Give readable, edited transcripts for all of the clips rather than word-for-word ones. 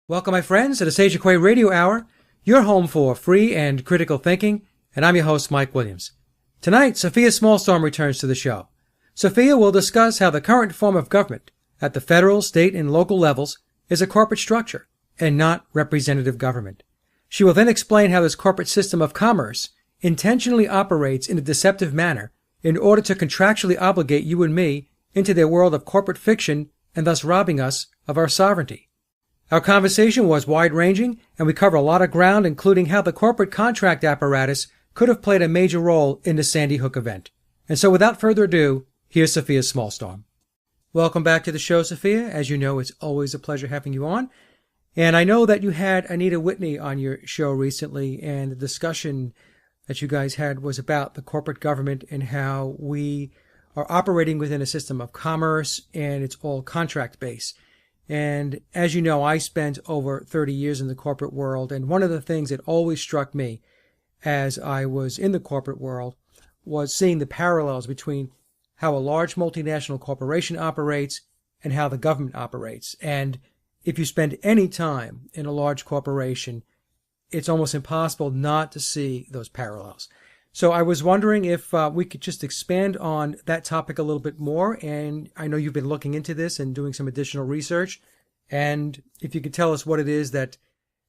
Welcome, my friends, to the Sage of Quay Radio Hour, your home for free and critical thinking, and I'm your host, Mike Williams. Tonight, Sofia Smallstorm returns to the show. Sofia will discuss how the current form of government at the federal, state, and local levels is a corporate structure and not representative government. She will then explain how this corporate system of commerce intentionally operates in a deceptive manner in order to contractually obligate you and me into their world of corporate fiction and thus robbing us of our sovereignty. Our conversation was wide-ranging, and we cover a lot of ground, including how the corporate contract apparatus could have played a major role in the Sandy Hook event. And so without further ado, here's Sofia Smallstorm. Welcome back to the show, Sofia. As you know, it's always a pleasure having you on. And I know that you had Anita Whitney on your show recently, and the discussion that you guys had was about the corporate government and how we are operating within a system of commerce, and it's all contract-based. And as you know, I spent over 30 years in the corporate world, and one of the things that always struck me as I was in the corporate world was seeing the parallels between how a large multinational corporation operates and how the government operates. And if you spend any time in a large corporation, it's almost impossible not to see those parallels. So I was wondering if we could just expand on that topic a little bit more. And I know you've been looking into this and doing some additional research. And if you could tell us what it is that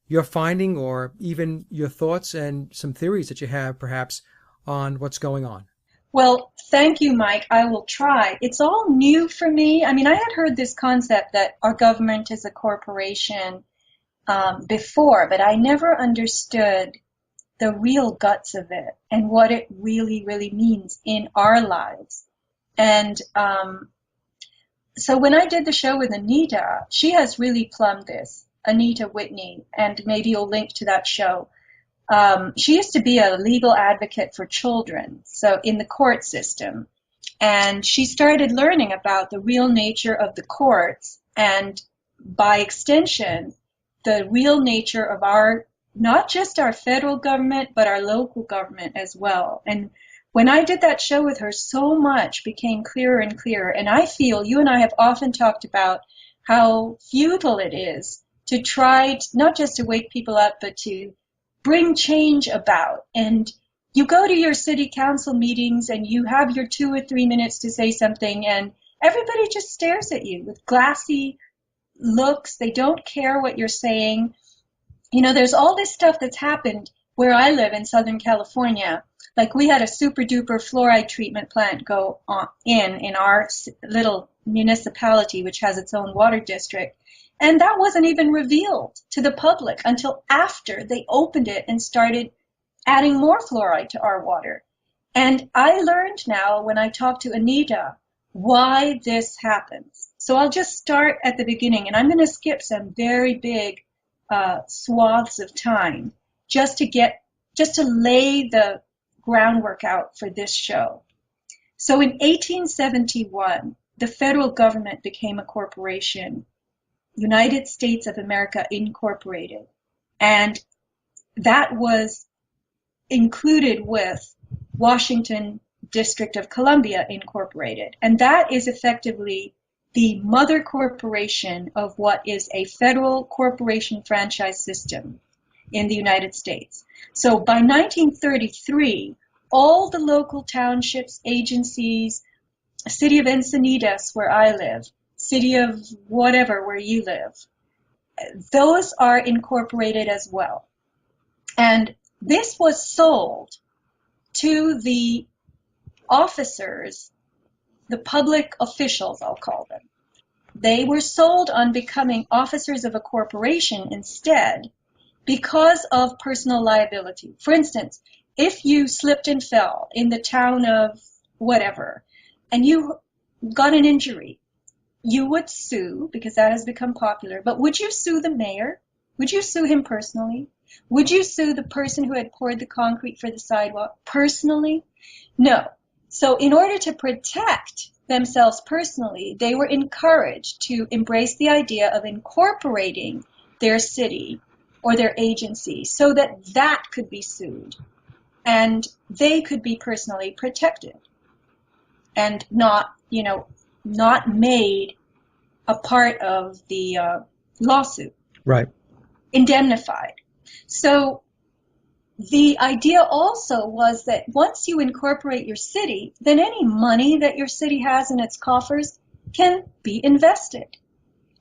you're finding, or even your thoughts and some theories that you have perhaps on what's going on. Well, thank you, Mike. I will try. It's all new for me. I mean, I had heard this concept that our government is a corporation before, but I never understood the real guts of it and what it really, really means in our lives. And so when I did the show with Anita, she has really plumbed this, Anita Whitney, and maybe you'll link to that show. She used to be a legal advocate for children, so in the court system. And she started learning about the real nature of the courts and, by extension, the real nature of our not just our federal government, but our local government as well. And when I did that show with her, so much became clearer and clearer. And I feel you and I have often talked about how futile it is to try not just to wake people up, but to bring change about. And you go to your city council meetings and you have your 2 or 3 minutes to say something, and everybody just stares at you with glassy looks. They don't care what you're saying. You know, there's all this stuff that's happened where I live in Southern California. Like, we had a super duper fluoride treatment plant go on in our little municipality, which has its own water district. And that wasn't even revealed to the public until after they opened it and started adding more fluoride to our water. And I learned now when I talked to Anita why this happens. So I'll just start at the beginning, and I'm going to skip some very big swaths of time just to lay the groundwork out for this show. So in 1871, the federal government became a corporation, United States of America Incorporated, and that was included with Washington District of Columbia Incorporated, and that is effectively the mother corporation of what is a federal corporation franchise system in the United States. So by 1933, all the local townships, agencies, city of Encinitas, where I live, city of whatever, where you live, those are incorporated as well. And this was sold to the officers, the public officials, I'll call them. They were sold on becoming officers of a corporation instead because of personal liability. For instance, if you slipped and fell in the town of whatever, and you got an injury, you would sue, because that has become popular, but would you sue the mayor? Would you sue him personally? Would you sue the person who had poured the concrete for the sidewalk personally? No. So in order to protect themselves personally, they were encouraged to embrace the idea of incorporating their city or their agency so that that could be sued and they could be personally protected and not made a part of the lawsuit. Right. indemnified. So the idea also was that once you incorporate your city, then any money that your city has in its coffers can be invested.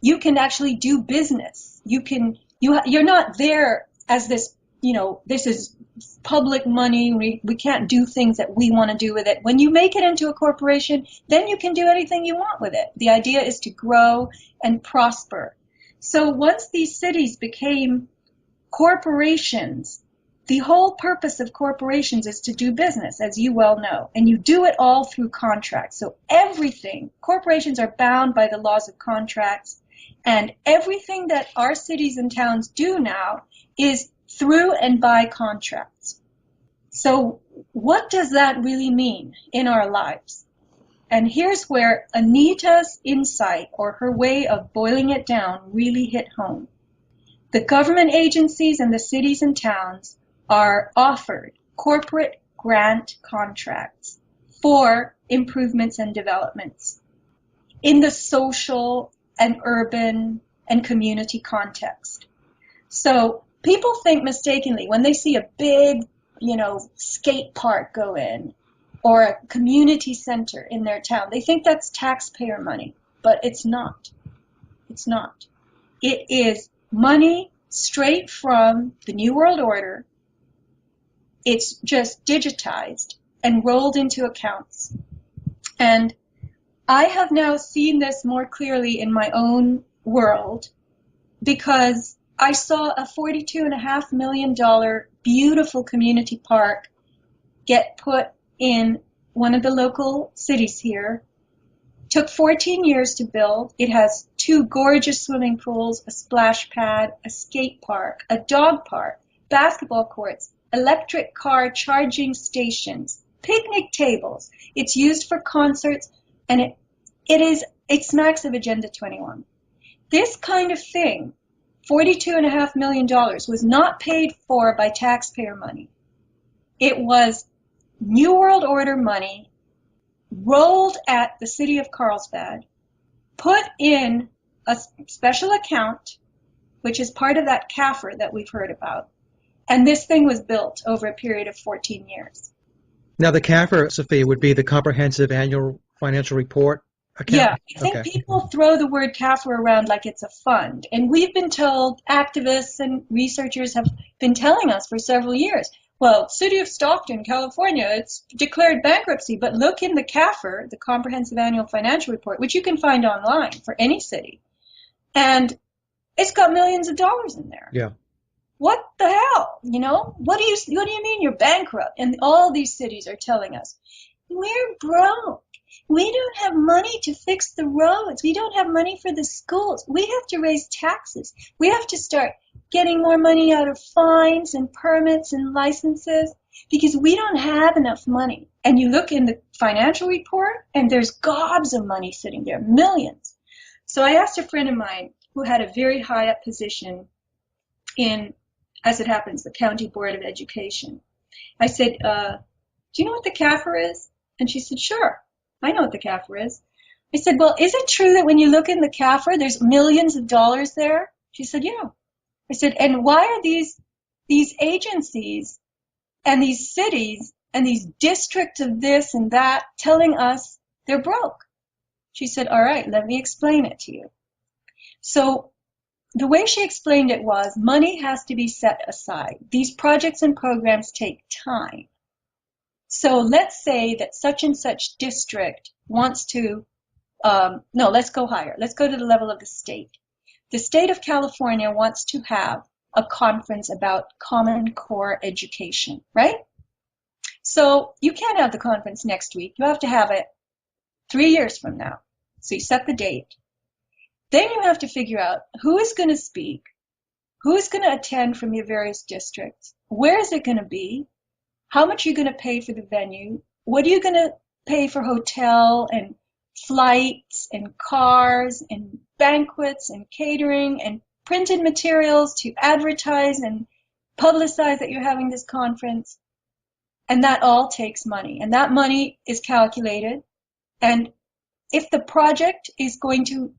You can actually do business. You're not there as this, this is public money. We can't do things that we want to do with it. When you make it into a corporation, then you can do anything you want with it. The idea is to grow and prosper. So once these cities became corporations, the whole purpose of corporations is to do business, as you well know, and you do it all through contracts. So corporations are bound by the laws of contracts, and everything that our cities and towns do now is through and by contracts. So what does that really mean in our lives? And here's where Anita's insight, or her way of boiling it down, really hit home. The government agencies and the cities and towns are offered corporate grant contracts for improvements and developments in the social and urban and community context. So people think mistakenly when they see a big, skate park go in or a community center in their town, they think that's taxpayer money, but it's not. It's not. It is money straight from the New World Order. It's just digitized and rolled into accounts. And I have now seen this more clearly in my own world because I saw a $42.5 million beautiful community park get put in one of the local cities here. Took 14 years to build. It has 2 gorgeous swimming pools, a splash pad, a skate park, a dog park, basketball courts, electric car charging stations, picnic tables. It's used for concerts, and it smacks of Agenda 21. This kind of thing, $42.5 million, was not paid for by taxpayer money. It was New World Order money rolled at the city of Carlsbad, put in a special account, which is part of that CAFR that we've heard about. And this thing was built over a period of 14 years. Now, the CAFR, Sophia, would be the Comprehensive Annual Financial Report account? Yeah, I think people throw the word CAFR around like it's a fund. And we've been told, activists and researchers have been telling us for several years, well, City of Stockton, California, it's declared bankruptcy, but look in the CAFR, the Comprehensive Annual Financial Report, which you can find online for any city, and it's got millions of dollars in there. Yeah. What the hell? What do you mean you're bankrupt? And all these cities are telling us, we're broke. We don't have money to fix the roads. We don't have money for the schools. We have to raise taxes. We have to start getting more money out of fines and permits and licenses because we don't have enough money. And you look in the financial report and there's gobs of money sitting there, millions. So I asked a friend of mine who had a very high up position in, as it happens, the County Board of Education. I said, do you know what the CAFR is? And she said, sure, I know what the CAFR is. I said, well, is it true that when you look in the CAFR, there's millions of dollars there? She said, yeah. I said, and why are these agencies and these cities and these districts of this and that telling us they're broke? She said, all right, let me explain it to you. So the way she explained it was money has to be set aside. These projects and programs take time. So let's say that such and such district wants to, let's go higher. Let's go to the level of the state. The state of California wants to have a conference about Common Core education, right? So you can't have the conference next week. You have to have it 3 years from now. So you set the date. Then you have to figure out who is going to speak, who is going to attend from your various districts, where is it going to be, how much are you going to pay for the venue, what are you going to pay for hotel and flights and cars and banquets and catering and printed materials to advertise and publicize that you're having this conference. And that all takes money. And that money is calculated. And if the project is going to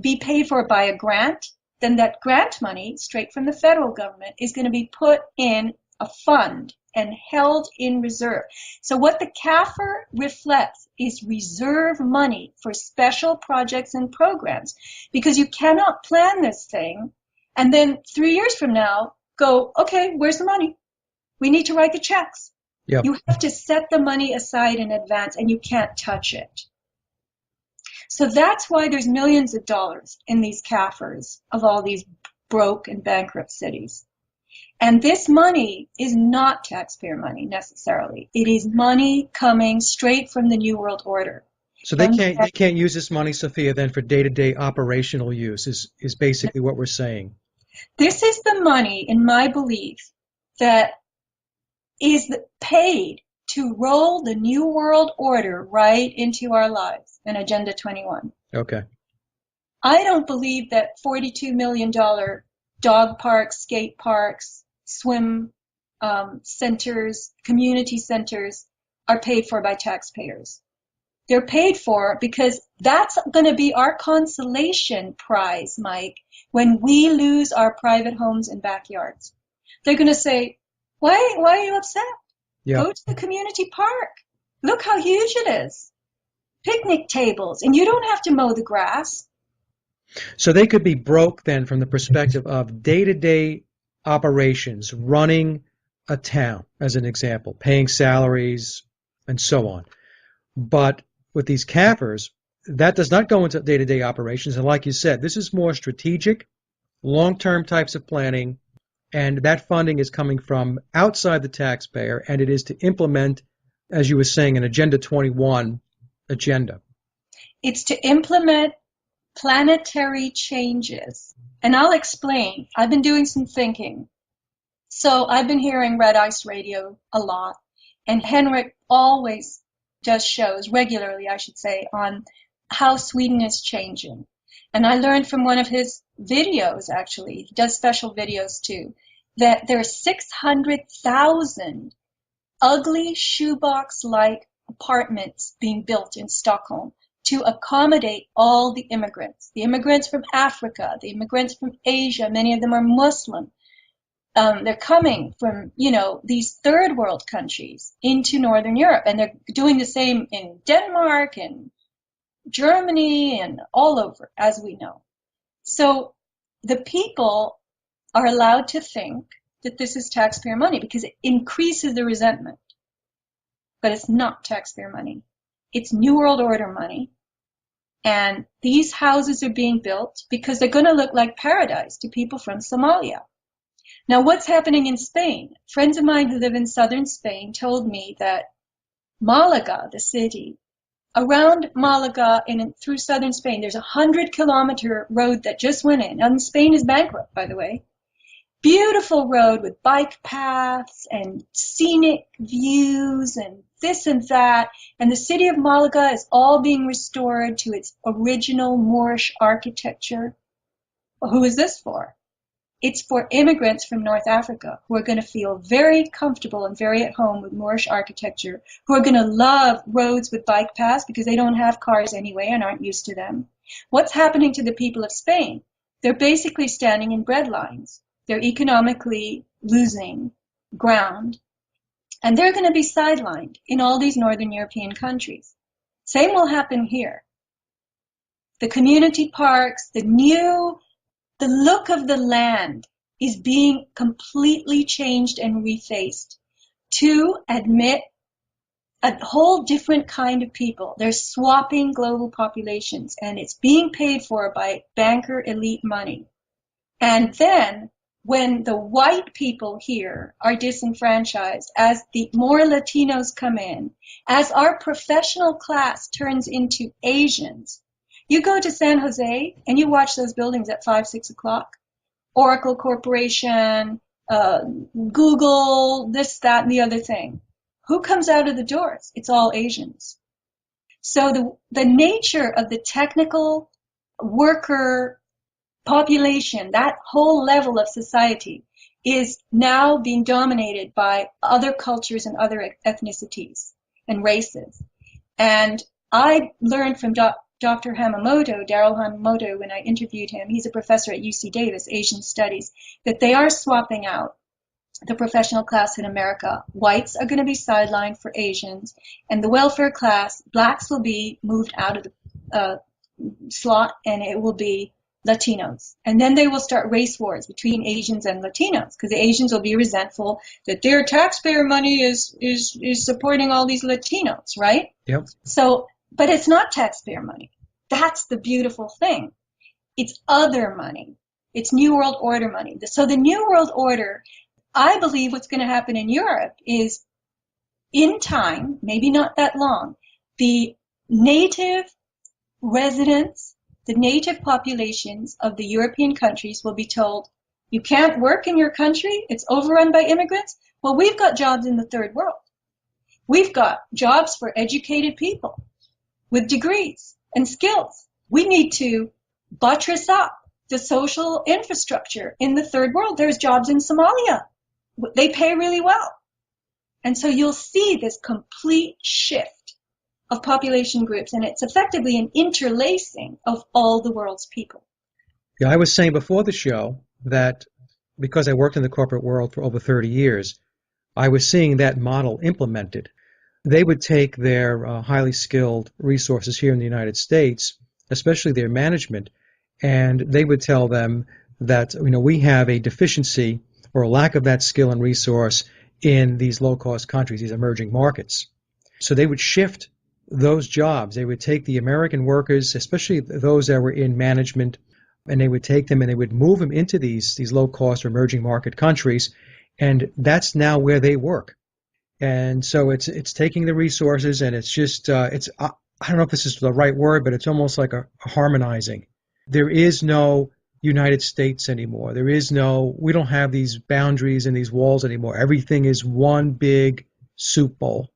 be paid for by a grant, then that grant money, straight from the federal government, is going to be put in a fund and held in reserve. So what the CAFR reflects is reserve money for special projects and programs, because you cannot plan this thing and then 3 years from now go, okay, where's the money? We need to write the checks. Yep. You have to set the money aside in advance and you can't touch it. So that's why there's millions of dollars in these CAFRs of all these broke and bankrupt cities. And this money is not taxpayer money necessarily. It is money coming straight from the New World Order. So they can't use this money, Sofia, then for day-to-day operational use is basically what we're saying. This is the money, in my belief, that is paid to roll the New World Order right into our lives in Agenda 21. Okay. I don't believe that $42 million dog parks, skate parks, swim centers, community centers are paid for by taxpayers. They're paid for because that's going to be our consolation prize, Mike, when we lose our private homes and backyards. They're going to say, why are you upset? Yep. Go to the community park. Look how huge it is. Picnic tables, and you don't have to mow the grass. So they could be broke then from the perspective of day-to-day operations, running a town, as an example, paying salaries and so on. But with these CAFRs, that does not go into day-to-day operations. And like you said, this is more strategic, long-term types of planning, and that funding is coming from outside the taxpayer, and it is to implement, as you were saying, an Agenda 21 agenda. It's to implement planetary changes. And I'll explain. I've been doing some thinking. So I've been hearing Red Ice Radio a lot, and Henrik always does shows, regularly I should say, on how Sweden is changing. And I learned from one of his videos, actually, he does special videos too, that there are 600,000 ugly shoebox-like apartments being built in Stockholm to accommodate all the immigrants from Africa, the immigrants from Asia. Many of them are Muslim. They're coming from, these third world countries into Northern Europe, and they're doing the same in Denmark and Germany and all over, as we know. So the people are allowed to think that this is taxpayer money because it increases the resentment. But it's not taxpayer money. It's New World Order money. And these houses are being built because they're going to look like paradise to people from Somalia. Now, what's happening in Spain? Friends of mine who live in southern Spain told me that Malaga, the city, around Malaga and through southern Spain, there's a 100-kilometer road that just went in. And Spain is bankrupt, by the way. Beautiful road with bike paths and scenic views and this and that. And the city of Malaga is all being restored to its original Moorish architecture. Well, who is this for? It's for immigrants from North Africa who are going to feel very comfortable and very at home with Moorish architecture, who are going to love roads with bike paths because they don't have cars anyway and aren't used to them. What's happening to the people of Spain? They're basically standing in bread lines. They're economically losing ground, and they're going to be sidelined in all these Northern European countries. Same will happen here. The community parks, the look of the land is being completely changed and refaced to admit a whole different kind of people. They're swapping global populations, and it's being paid for by banker elite money. And then when the white people here are disenfranchised, as the more Latinos come in, as our professional class turns into Asians, you go to San Jose and you watch those buildings at 5, 6 o'clock. Oracle Corporation, Google, this, that, and the other thing. Who comes out of the doors? It's all Asians. So the nature of the technical worker population, that whole level of society, is now being dominated by other cultures and other ethnicities and races. And I learned from Dr. Daryl Hamamoto, when I interviewed him, he's a professor at UC Davis, Asian Studies, that they are swapping out the professional class in America. Whites are going to be sidelined for Asians, and the welfare class, blacks will be moved out of the slot, and it will be Latinos. And then they will start race wars between Asians and Latinos, because the Asians will be resentful that their taxpayer money is supporting all these Latinos, right? Yep. So, but it's not taxpayer money. That's the beautiful thing. It's other money. It's New World Order money. So the New World Order, I believe what's going to happen in Europe is, in time, maybe not that long, the native residents, the native populations of the European countries will be told, you can't work in your country, it's overrun by immigrants. Well, we've got jobs in the third world. We've got jobs for educated people with degrees and skills. We need to buttress up the social infrastructure in the third world. There's jobs in Somalia. They pay really well. And so you'll see this complete shift of population groups, and it's effectively an interlacing of all the world's people. Yeah, I was saying before the show that because I worked in the corporate world for over 30 years, I was seeing that model implemented. They would take their highly skilled resources here in the United States, especially their management, and they would tell them that, we have a deficiency or a lack of that skill and resource in these low-cost countries, these emerging markets. So they would shift those jobs. They would take the American workers, especially those that were in management, and they would take them and they would move them into these low-cost or emerging market countries, and that's now where they work. And so it's taking the resources, and it's just I don't know if this is the right word, but it's almost like a harmonizing. There is no United States anymore. We don't have these boundaries and these walls anymore. Everything is one big soup bowl.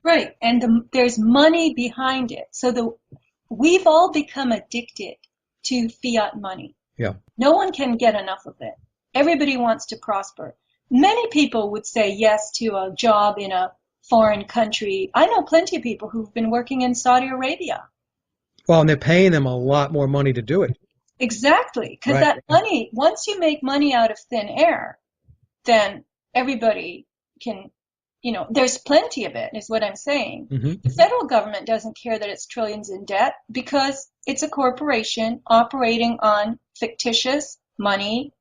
Right, and there's money behind it. So we've all become addicted to fiat money. Yeah. No one can get enough of it. Everybody wants to prosper. Many people would say yes to a job in a foreign country. I know plenty of people who've been working in Saudi Arabia. Well, and they're paying them a lot more money to do it. Exactly, because Right. that money, once you make money out of thin air, then everybody can, there's plenty of it, is what I'm saying. Mm-hmm. The federal government doesn't care that it's trillions in debt because it's a corporation operating on fictitious money,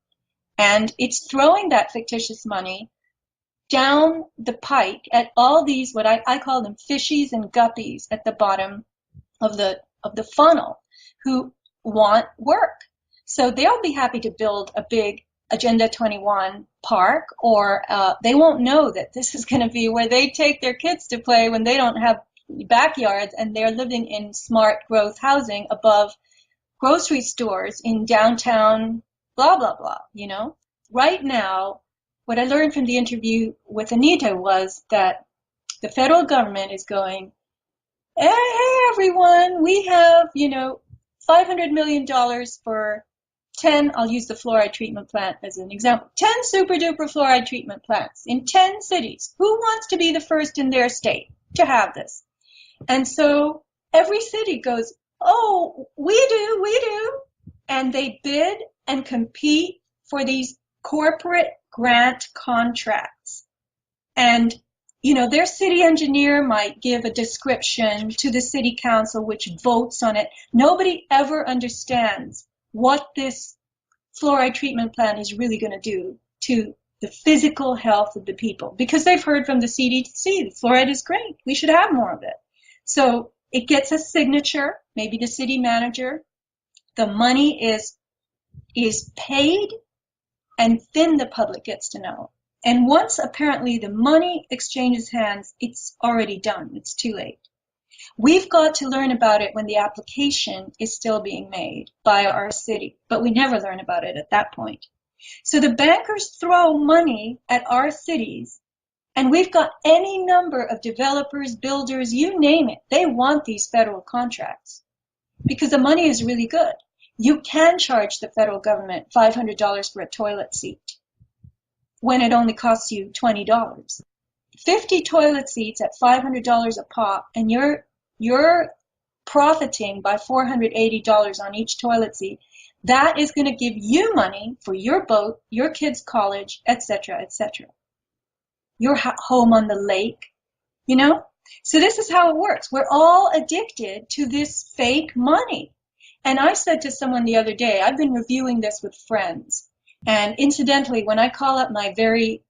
and it's throwing that fictitious money down the pike at all these, what I call them fishies and guppies at the bottom of the funnel, who want work. So they'll be happy to build a big Agenda 21 park, or they won't know that this is going to be where they take their kids to play when they don't have backyards and they're living in smart growth housing above grocery stores in downtown blah, blah, blah, Right now, what I learned from the interview with Anita was that the federal government is going, hey everyone, we have, $500 million for 10, I'll use the fluoride treatment plant as an example, 10 super duper fluoride treatment plants in 10 cities. Who wants to be the first in their state to have this? And so every city goes, oh, we do. And they bid and compete for these corporate grant contracts. And their city engineer might give a description to the city council, which votes on it. Nobody ever understands what this fluoride treatment plant is really going to do to the physical health of the people, because they've heard from the CDC, fluoride is great. We should have more of it. So it gets a signature, maybe the city manager. The money is paid, and then the public gets to know. And once apparently the money exchanges hands, it's already done. It's too late. We've got to learn about it when the application is still being made by our city, but we never learn about it at that point. So the bankers throw money at our cities, and we've got any number of developers, builders, you name it. They want these federal contracts because the money is really good. You can charge the federal government $500 for a toilet seat when it only costs you $20. 50 toilet seats at $500 a pop, and your profiting by $480 on each toilet seat, that is going to give you money for your boat, your kids' college, etc., etc. Your home on the lake, you know? So this is how it works. We're all addicted to this fake money. And I said to someone the other day, I've been reviewing this with friends. And incidentally, when I call up my very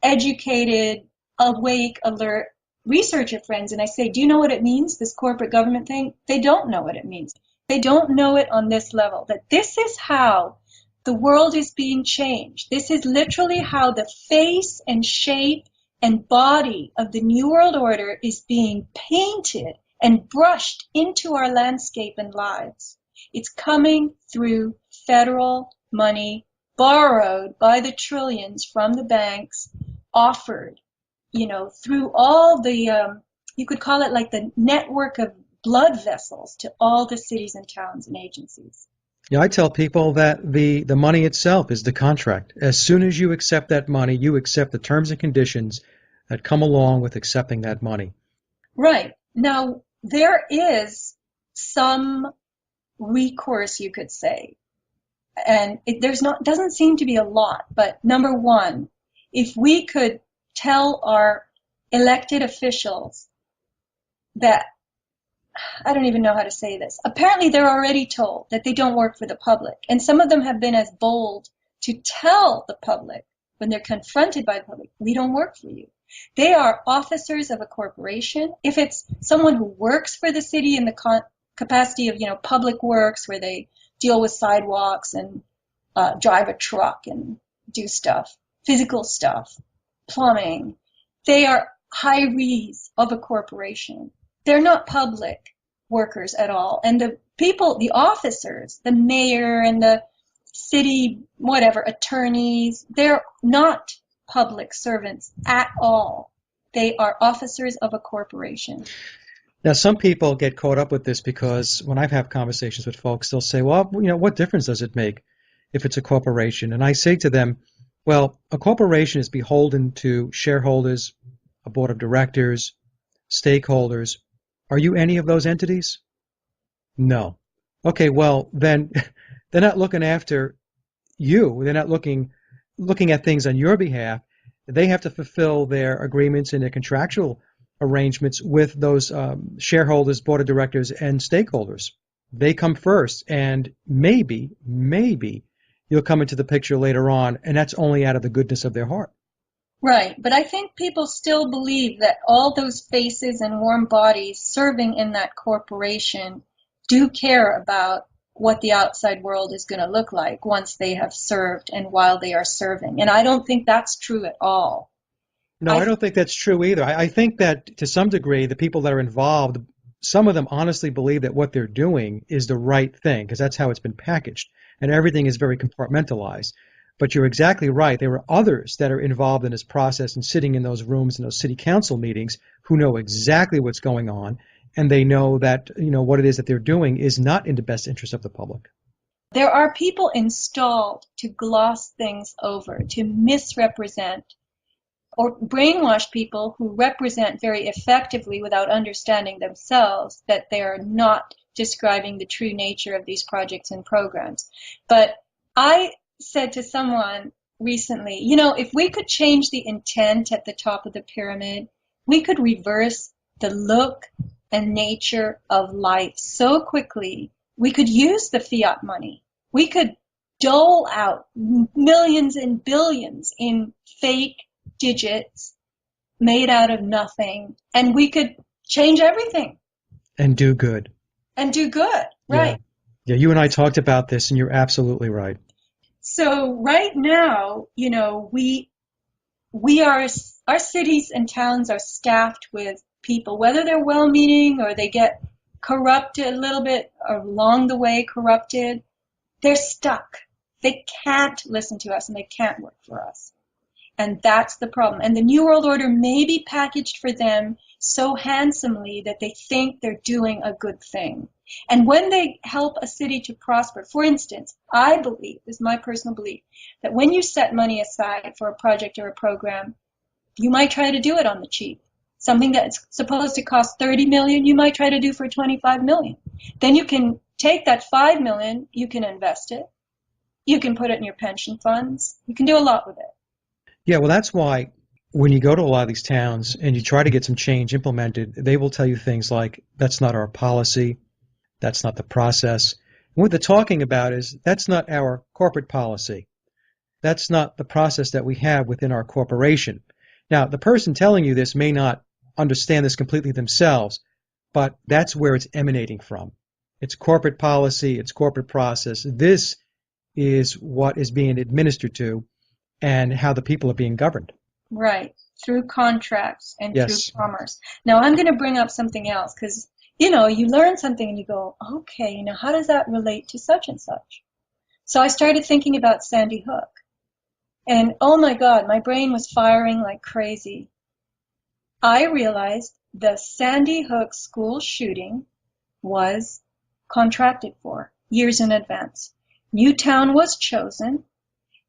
educated, awake, alert researcher friends and I say, do you know what it means, this corporate government thing? They don't know what it means. They don't know it on this level, that this is how the world is being changed. This is literally how the face and shape and body of the New World Order is being painted and brushed into our landscape and lives. It's coming through federal money borrowed by the trillions from the banks, offered, through all the, you could call it like the network of blood vessels to all the cities and towns and agencies. Yeah, I tell people that the money itself is the contract. As soon as you accept that money, you accept the terms and conditions that come along with accepting that money. Right. Now, there is some recourse, you could say, and doesn't seem to be a lot, but number one, if we could tell our elected officials that, I don't even know how to say this. Apparently they're already told that they don't work for the public. And some of them have been as bold to tell the public when they're confronted by the public, we don't work for you. They are officers of a corporation. If it's someone who works for the city in the capacity of, public works where they deal with sidewalks and drive a truck and do stuff, physical stuff, plumbing, they are hirees of a corporation. They're not public workers at all. And the people, the officers, the mayor and the city, whatever, attorneys, they're not public servants at all. They are officers of a corporation. Now, some people get caught up with this because when I've had conversations with folks, they'll say, well, what difference does it make if it's a corporation? And I say to them, well, a corporation is beholden to shareholders, a board of directors, stakeholders. Are you any of those entities? No. Okay, well, then they're not looking after you. They're not looking at things on your behalf. They have to fulfill their agreements and their contractual arrangements with those shareholders, board of directors, and stakeholders. They come first, and maybe you'll come into the picture later on, and that's only out of the goodness of their heart. Right, but I think people still believe that all those faces and warm bodies serving in that corporation do care about what the outside world is going to look like once they have served and while they are serving. And I don't think that's true at all. No, I don't think that's true either. I think that to some degree, the people that are involved, some of them honestly believe that what they're doing is the right thing because that's how it's been packaged, and everything is very compartmentalized. But you're exactly right. There are others that are involved in this process and sitting in those rooms in those city council meetings who know exactly what's going on, and they know that what it is that they're doing is not in the best interest of the public. There are people installed to gloss things over, to misrepresent or brainwash people who represent very effectively without understanding themselves that they're not describing the true nature of these projects and programs. But I said to someone recently, if we could change the intent at the top of the pyramid, we could reverse the look and nature of life so quickly. We could use the fiat money. We could dole out millions and billions in fake digits made out of nothing, and we could change everything. And do good. Right. Yeah, you and I talked about this, and you're absolutely right. So right now, we are, our cities and towns are staffed with people, whether they're well-meaning or they get corrupted a little bit or along the way corrupted, they're stuck. They can't listen to us and they can't work for us. And that's the problem. And the New World Order may be packaged for them so handsomely that they think they're doing a good thing. And when they help a city to prosper, for instance, I believe, this is my personal belief, that when you set money aside for a project or a program, you might try to do it on the cheap. Something that's supposed to cost 30 million, you might try to do for 25 million. Then you can take that 5 million, you can invest it. You can put it in your pension funds. You can do a lot with it. Yeah, well, that's why when you go to a lot of these towns and you try to get some change implemented, they will tell you things like, that's not our policy, that's not the process. And what they're talking about is, that's not our corporate policy. That's not the process that we have within our corporation. Now, the person telling you this may not understand this completely themselves, but that's where it's emanating from. It's corporate policy, it's corporate process. This is what is being administered to and how the people are being governed. Right, through contracts and through Yes. commerce. Now, I'm going to bring up something else because, you learn something and you go, okay, how does that relate to such and such? So I started thinking about Sandy Hook. And oh my God, my brain was firing like crazy. I realized the Sandy Hook school shooting was contracted for years in advance. Newtown was chosen.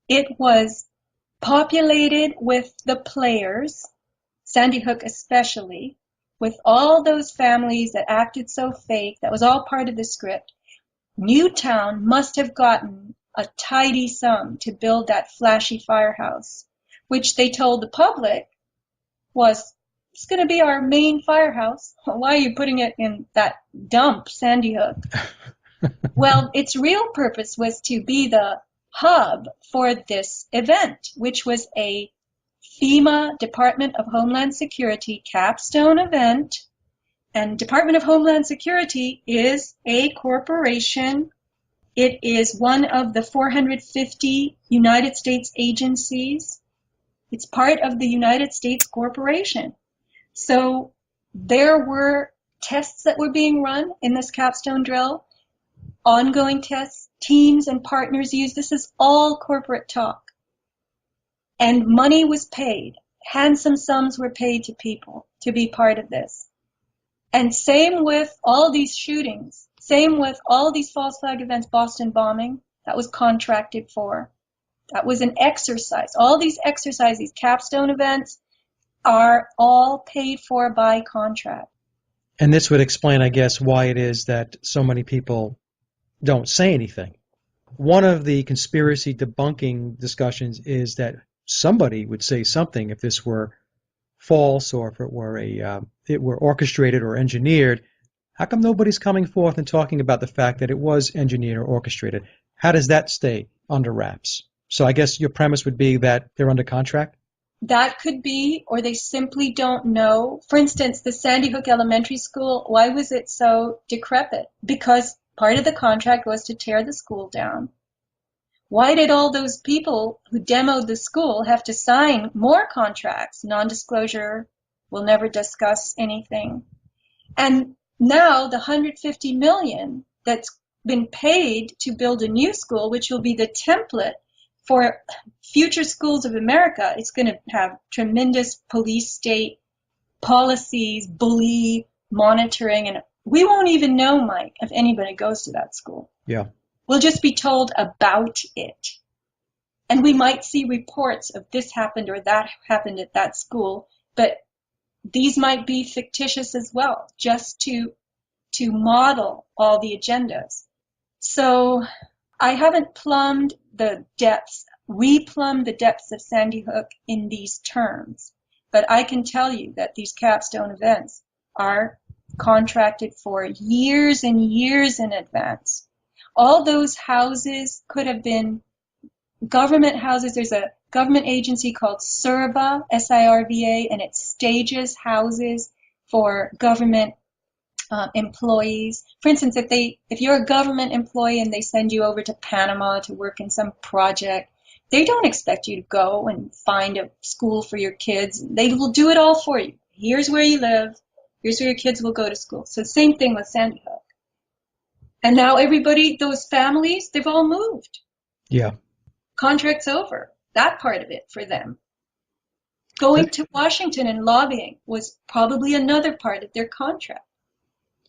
It was populated with the players, Sandy Hook especially, with all those families that acted so fake. That was all part of the script. Newtown must have gotten a tidy sum to build that flashy firehouse, which they told the public was, it's going to be our main firehouse. Why are you putting it in that dump, Sandy Hook? Well, its real purpose was to be the hub for this event, which was a FEMA, Department of Homeland Security capstone event. And Department of Homeland Security is a corporation. It is one of the 450 United States agencies. It's part of the United States corporation. So there were tests that were being run in this capstone drill, ongoing tests, teams and partners used. This is all corporate talk. And money was paid. Handsome sums were paid to people to be part of this. And same with all these shootings, same with all these false flag events, Boston bombing, that was contracted for. That was an exercise. All these exercises, these capstone events, are all paid for by contract. And this would explain, I guess, why it is that so many people don't say anything. One of the conspiracy debunking discussions is that somebody would say something if this were false or if it were orchestrated or engineered. How come nobody's coming forth and talking about the fact that it was engineered or orchestrated? How does that stay under wraps? So I guess your premise would be that they're under contract? That could be, or they simply don't know. For instance, the Sandy Hook Elementary School, why was it so decrepit? Because part of the contract was to tear the school down. Why did all those people who demoed the school have to sign more contracts? Non-disclosure, we'll never discuss anything. And now the 150 million that's been paid to build a new school, which will be the template for future schools of America, it's going to have tremendous police state policies, bully monitoring, and we won't even know, Mike, if anybody goes to that school. Yeah. We'll just be told about it. And we might see reports of this happened or that happened at that school, but these might be fictitious as well, just to model all the agendas. So I haven't plumbed the depths, replumbed the depths of Sandy Hook in these terms, but I can tell you that these capstone events are contracted for years and years in advance. All those houses could have been government houses. There's a government agency called SIRVA, S-I-R-V-A, and it stages houses for government employees. For instance, if you're a government employee and they send you over to Panama to work in some project, they don't expect you to go and find a school for your kids. They will do it all for you. Here's where you live. Here's where your kids will go to school. So same thing with Sandy Hook. And now everybody, those families, they've all moved. Yeah. Contract's over. That part of it for them. Going to Washington and lobbying was probably another part of their contract.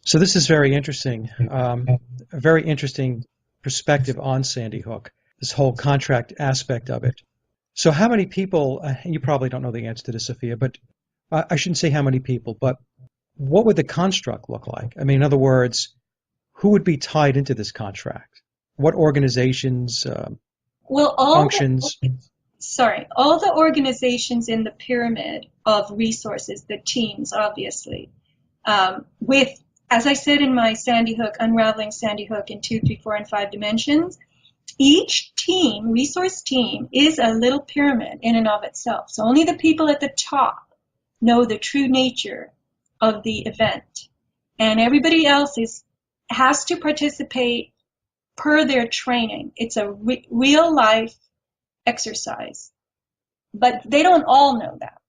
So this is very interesting, a very interesting perspective on Sandy Hook, this whole contract aspect of it. So how many people, and you probably don't know the answer to this, Sophia, but I shouldn't say how many people, but what would the construct look like? I mean, in other words, who would be tied into this contract? What organizations, Well, functions? all the organizations in the pyramid of resources, the teams, obviously, with, as I said in my Sandy Hook, Unraveling Sandy Hook in 2, 3, 4, and 5 dimensions, each team, resource team, is a little pyramid in and of itself. So only the people at the top know the true nature of the event. And everybody else has to participate per their training. It's a real life exercise. But they don't all know that.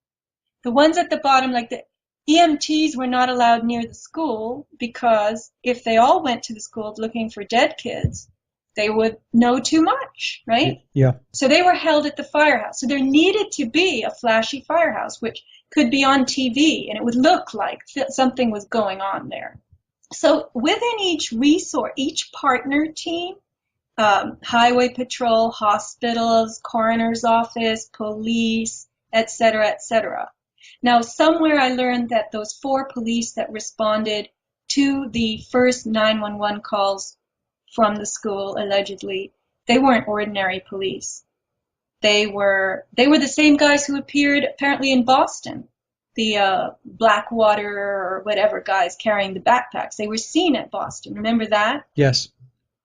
The ones at the bottom, like the EMTs, were not allowed near the school because if they all went to the school looking for dead kids, they would know too much, right? Yeah. So they were held at the firehouse. So there needed to be a flashy firehouse, which could be on TV, and it would look like something was going on there. So within each resource, each partner team, highway patrol, hospitals, coroner's office, police, etc., etc. Now, somewhere I learned that those 4 police that responded to the first 911 calls from the school, allegedly, they weren't ordinary police. They were the same guys who appeared apparently in Boston, the Blackwater or whatever guys carrying the backpacks. They were seen at Boston. Remember that? Yes.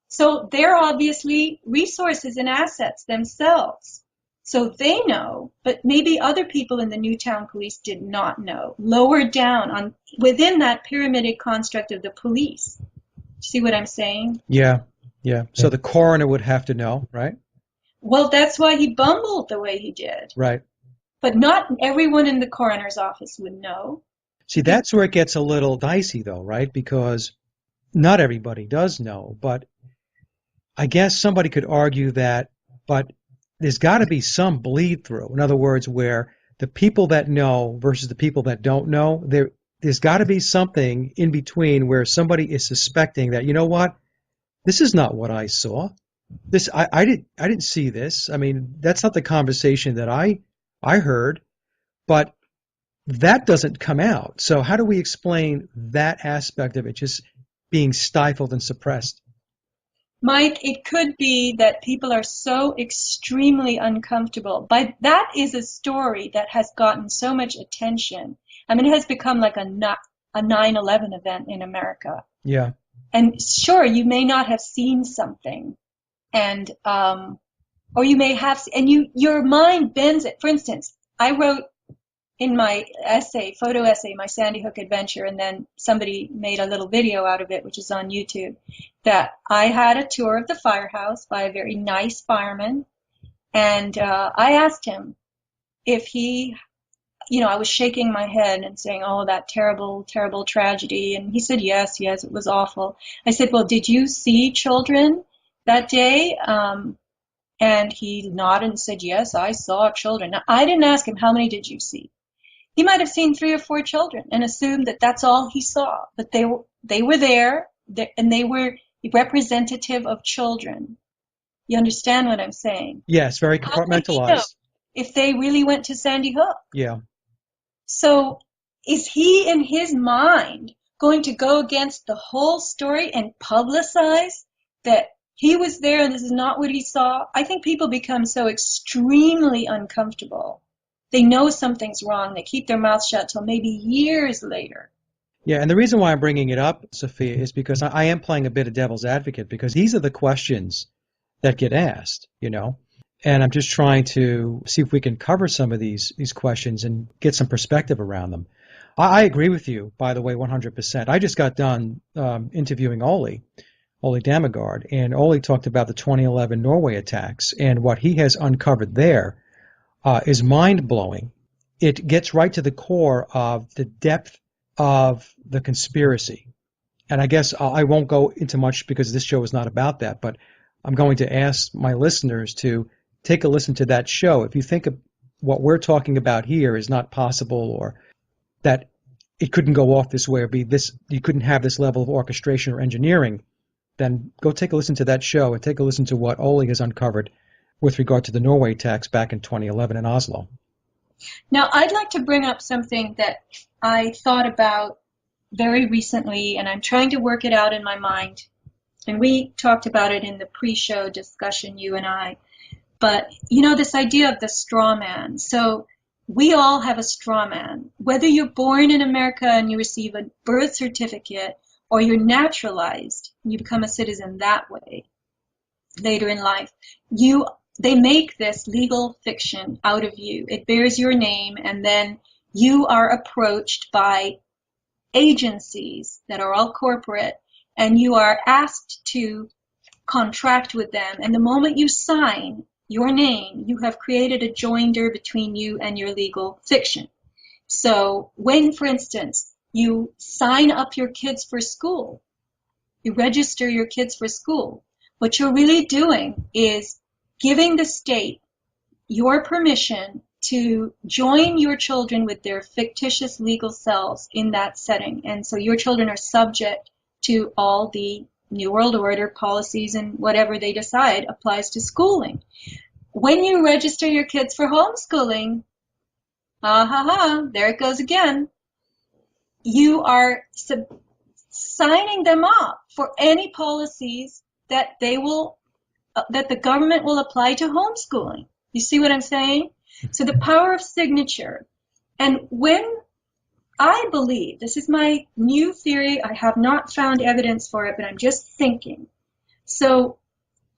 So they're obviously resources and assets themselves. So they know, but maybe other people in the Newtown police did not know. Lower down within that pyramidal construct of the police. See what I'm saying? Yeah. Yeah. So the coroner would have to know, right? Well, that's why he bumbled the way he did. Right. But not everyone in the coroner's office would know. See, that's where it gets a little dicey, though, right? Because not everybody does know, but I guess somebody could argue that, but there's got to be some bleed through. In other words, where the people that know versus the people that don't know, there's got to be something in between where somebody is suspecting that, you know what, this is not what I saw. I didn't see this. I mean, that's not the conversation that I heard, but that doesn't come out. So how do we explain that aspect of it just being stifled and suppressed? Mike, it could be that people are so extremely uncomfortable. But that is a story that has gotten so much attention. I mean, it has become like a 9/11 event in America. Yeah. And sure, you may not have seen something, and or you may have, and your mind bends it. For instance, I wrote in my photo essay, my Sandy Hook adventure, and then somebody made a little video out of it, which is on YouTube, that I had a tour of the firehouse by a very nice fireman, and I asked him if he, I was shaking my head and saying, oh, that terrible, terrible tragedy, and he said, yes, it was awful. I said, well, did you see children that day? And he nodded and said, yes, I saw children. Now, I didn't ask him, how many did you see? He might have seen 3 or 4 children and assumed that that's all he saw. But they were there, and they were representative of children. You understand what I'm saying? Yes, very How would he know compartmentalized. if they really went to Sandy Hook? Yeah. So is he in his mind going to go against the whole story and publicize that he was there and this is not what he saw? I think people become so extremely uncomfortable. They know something's wrong. They keep their mouths shut till maybe years later. Yeah, and the reason why I'm bringing it up, Sophia, is because I am playing a bit of devil's advocate because these are the questions that get asked, and I'm just trying to see if we can cover some of these questions and get some perspective around them. I agree with you, by the way, 100%. I just got done interviewing Ole Damagard, and Ole talked about the 2011 Norway attacks, and what he has uncovered there is mind-blowing. It gets right to the core of the depth of the conspiracy. And I guess I won't go into much because this show is not about that, but I'm going to ask my listeners to take a listen to that show. If you think of what we're talking about here is not possible, or that it couldn't go off this way, or be this, you couldn't have this level of orchestration or engineering, then go take a listen to that show and take a listen to what Ole has uncovered with regard to the Norway attacks back in 2011 in Oslo. Now, I'd like to bring up something that I thought about very recently, and I'm trying to work it out in my mind. And we talked about it in the pre-show discussion, you and I. But, this idea of the straw man. So we all have a straw man. Whether you're born in America and you receive a birth certificate, or you're naturalized and you become a citizen that way later in life, they make this legal fiction out of you. It bears your name, and then you are approached by agencies that are all corporate, and you are asked to contract with them. And the moment you sign your name, you have created a joinder between you and your legal fiction. So when, for instance, you sign up your kids for school, you register your kids for school, what you're really doing is giving the state your permission to join your children with their fictitious legal selves in that setting. And so your children are subject to all the New World Order policies and whatever they decide applies to schooling. When you register your kids for homeschooling, there it goes again, you are signing them up for any policies that that the government will apply to homeschooling. You see what I'm saying? So the power of signature. And when I believe, this is my new theory, I have not found evidence for it, but I'm just thinking. So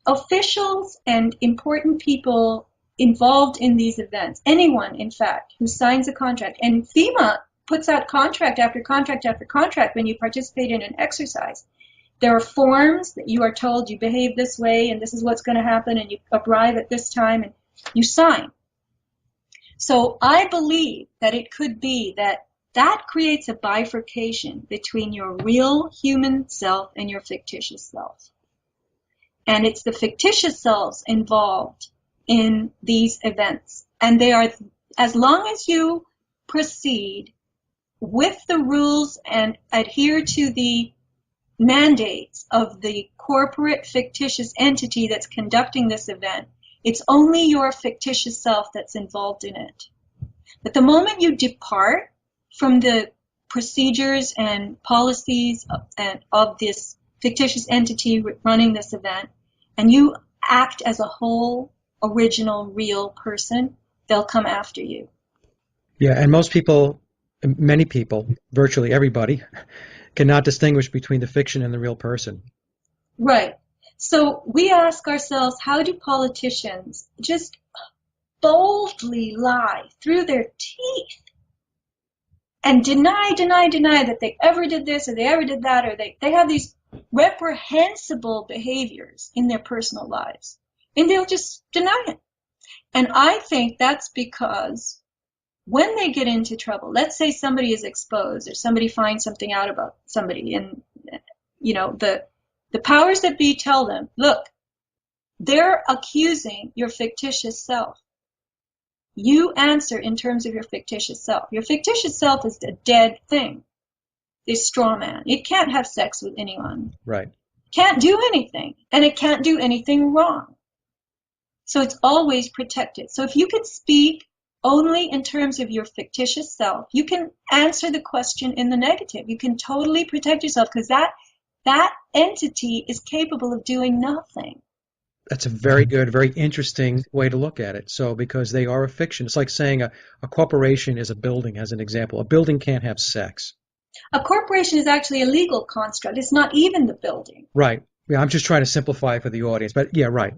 officials and important people involved in these events, anyone, in fact, who signs a contract, and FEMA puts out contract after contract after contract when you participate in an exercise. There are forms that you are told you behave this way and this is what's going to happen and you arrive at this time and you sign. So I believe that it could be that creates a bifurcation between your real human self and your fictitious self. And it's the fictitious selves involved in these events. And they are, as long as you proceed with the rules and adhere to the mandates of the corporate fictitious entity that's conducting this event, it's only your fictitious self that's involved in it. But the moment you depart from the procedures and policies of this fictitious entity running this event, and you act as a whole, original, real person, they'll come after you. Yeah, and many people, virtually everybody, cannot distinguish between the fiction and the real person. Right. So we ask ourselves, how do politicians just boldly lie through their teeth and deny that they ever did this or they ever did that, or they have these reprehensible behaviors in their personal lives, and they'll just deny it. And I think that's because when they get into trouble, let's say somebody is exposed or somebody finds something out about somebody, and the powers that be tell them, look, they're accusing your fictitious self. You answer in terms of your fictitious self. Your fictitious self is a dead thing. This straw man. It can't have sex with anyone. Right. Can't do anything. And it can't do anything wrong. So it's always protected. So if you can speak only in terms of your fictitious self, you can answer the question in the negative. You can totally protect yourself because that entity is capable of doing nothing. That's a very good, very interesting way to look at it. So because they are a fiction, it's like saying a corporation is a building, as an example. A building can't have sex. A corporation is actually a legal construct. It's not even the building. Right. Yeah, I'm just trying to simplify for the audience, but yeah, right.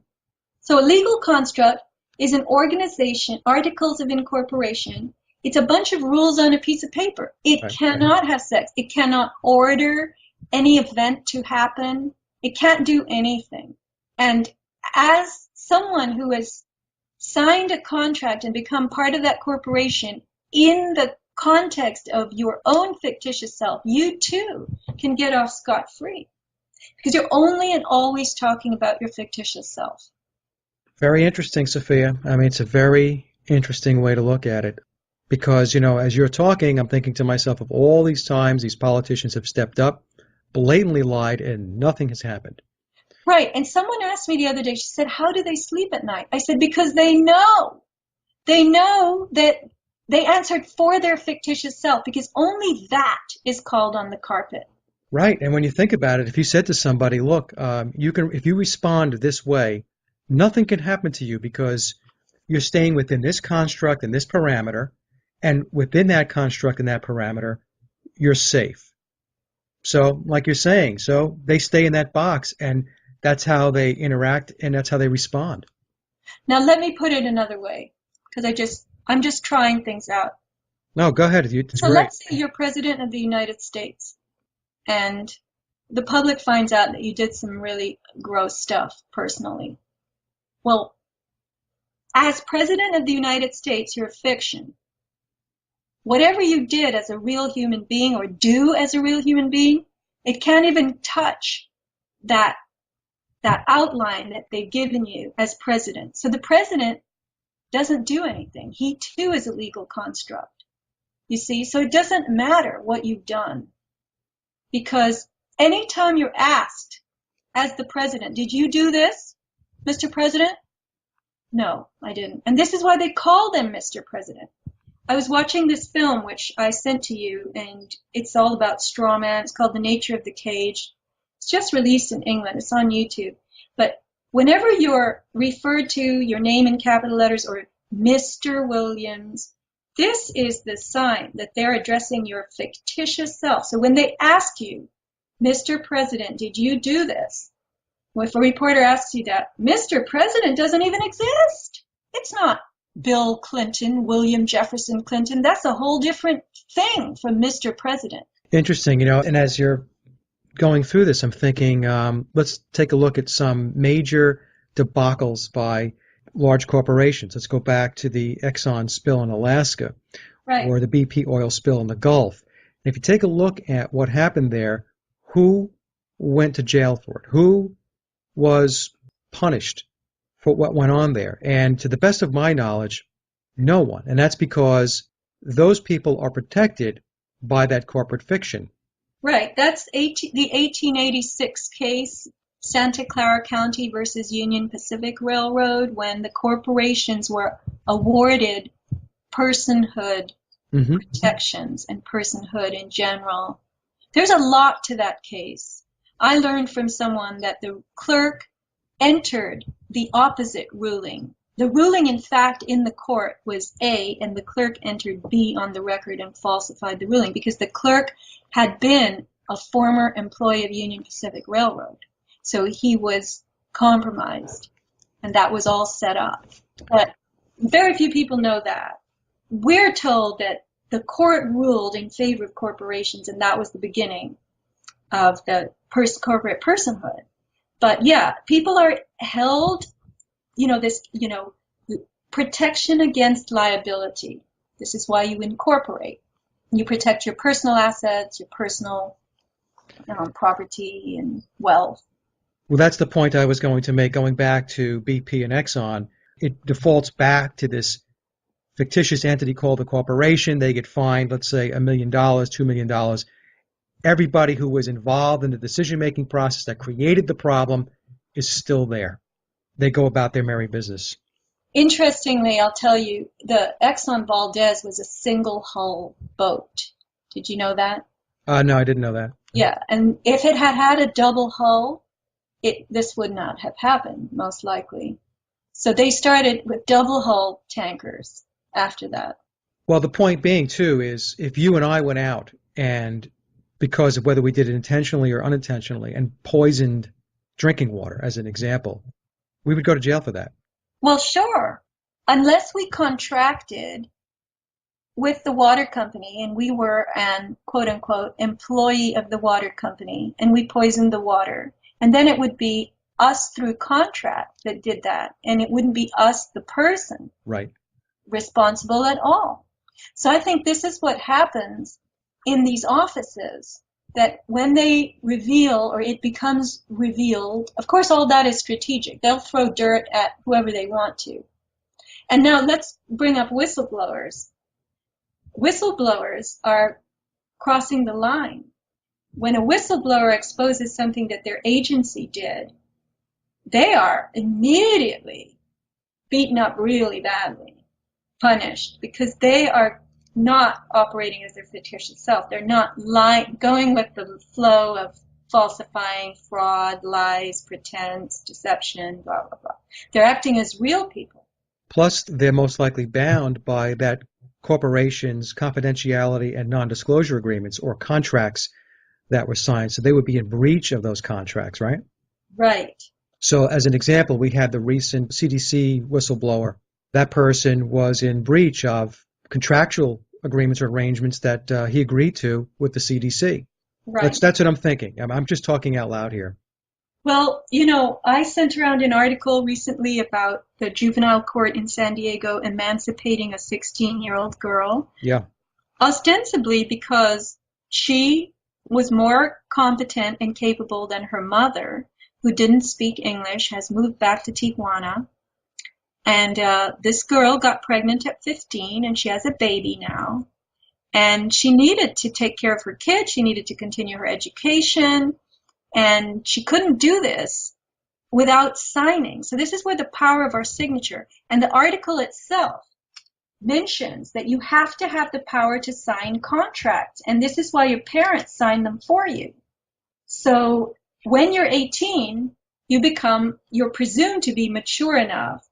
So a legal construct is an organization, articles of incorporation. It's a bunch of rules on a piece of paper. It cannot have sex. It cannot order any event to happen. It can't do anything. And as someone who has signed a contract and become part of that corporation in the context of your own fictitious self, you too can get off scot-free because you're only and always talking about your fictitious self. Very interesting, Sophia. I mean, it's a very interesting way to look at it because, as you're talking, I'm thinking to myself of all these times these politicians have stepped up, blatantly lied, and nothing has happened. Right. And someone asked me the other day, she said, how do they sleep at night? I said, because they know. They know that They answered for their fictitious self because only that is called on the carpet. Right. And when you think about it, if you said to somebody, look, if you respond this way, nothing can happen to you because you're staying within this construct and this parameter, and within that construct and that parameter, you're safe. So, like you're saying, so they stay in that box, and that's how they interact, and that's how they respond. Now let me put it another way, because I'm just trying things out. No, go ahead. It's So great. let's say you're president of the United States, and the public finds out that you did some really gross stuff personally. Well, as president of the United States, you're a fiction. Whatever you did as a real human being or do as a real human being, it can't even touch that outline that they've given you as president. So the president doesn't do anything. He too is a legal construct. You see, so it doesn't matter what you've done, because anytime you're asked as the president, did you do this, Mr. President? No, I didn't. And this is why they call them Mr. President. I was watching this film, which I sent to you, and it's all about straw man. It's called The Nature of the Cage. It's just released in England. It's on YouTube. But whenever you're referred to your name in capital letters or Mr. Williams, this is the sign that they're addressing your fictitious self. So when they ask you, Mr. President, did you do this? Well, if a reporter asks you that, Mr. President doesn't even exist. It's not Bill Clinton, William Jefferson Clinton. That's a whole different thing from Mr. President. Interesting, and as you're going through this, I'm thinking, let's take a look at some major debacles by large corporations. Let's go back to the Exxon spill in Alaska, Right. or the BP oil spill in the Gulf. And if you take a look at what happened there, who went to jail for it? Who was punished for what went on there? And to the best of my knowledge, no one. And that's because those people are protected by that corporate fiction. Right. That's the 1886 case, Santa Clara County versus Union Pacific Railroad, when the corporations were awarded personhood protections and personhood in general. There's a lot to that case. I learned from someone that the clerk entered the opposite ruling. The ruling, in fact, in the court was A, and the clerk entered B on the record and falsified the ruling because the clerk had been a former employee of Union Pacific Railroad. So he was compromised, and that was all set up. But very few people know that. We're told that the court ruled in favor of corporations, and that was the beginning of the corporate personhood. But yeah, people are held, protection against liability. This is why you incorporate. You protect your personal assets, your personal property and wealth. Well, that's the point I was going to make, going back to BP and Exxon. It defaults back to this fictitious entity called the corporation. They get fined, let's say, $1 million, $2 million. Everybody who was involved in the decision-making process that created the problem is still there. They go about their merry business. Interestingly, I'll tell you, the Exxon Valdez was a single hull boat. Did you know that? No, I didn't know that. Yeah, and if it had had a double hull, this would not have happened, most likely. So they started with double hull tankers after that. Well, the point being, too, is if you and I went out and, because of whether we did it intentionally or unintentionally, and poisoned drinking water, as an example, we would go to jail for that. Well, sure, unless we contracted with the water company and we were an quote-unquote employee of the water company and we poisoned the water. And then it would be us through contract that did that, and it wouldn't be us, the person, right, responsible at all. So I think this is what happens in these offices, that when they reveal or it becomes revealed, of course all that is strategic. They'll throw dirt at whoever they want to. And now let's bring up whistleblowers. Whistleblowers are crossing the line. When a whistleblower exposes something that their agency did, they are immediately beaten up really badly. punished because they are not operating as their fictitious self. They're not going with the flow of falsifying, fraud, lies, pretense, deception, blah, blah, blah. They're acting as real people. Plus, they're most likely bound by that corporation's confidentiality and non-disclosure agreements or contracts that were signed. So they would be in breach of those contracts, right? Right. So as an example, we had the recent CDC whistleblower. That person was in breach of contractual agreements or arrangements that he agreed to with the CDC. Right. That's what I'm thinking. I'm just talking out loud here. Well, I sent around an article recently about the juvenile court in San Diego emancipating a 16-year-old girl. Yeah. Ostensibly because she was more competent and capable than her mother, who didn't speak English, has moved back to Tijuana. And this girl got pregnant at 15, and she has a baby now. And she needed to take care of her kid. She needed to continue her education. And she couldn't do this without signing. So this is where the power of our signature. And the article itself mentions that you have to have the power to sign contracts. And this is why your parents sign them for you. So when you're 18, you're presumed to be mature enough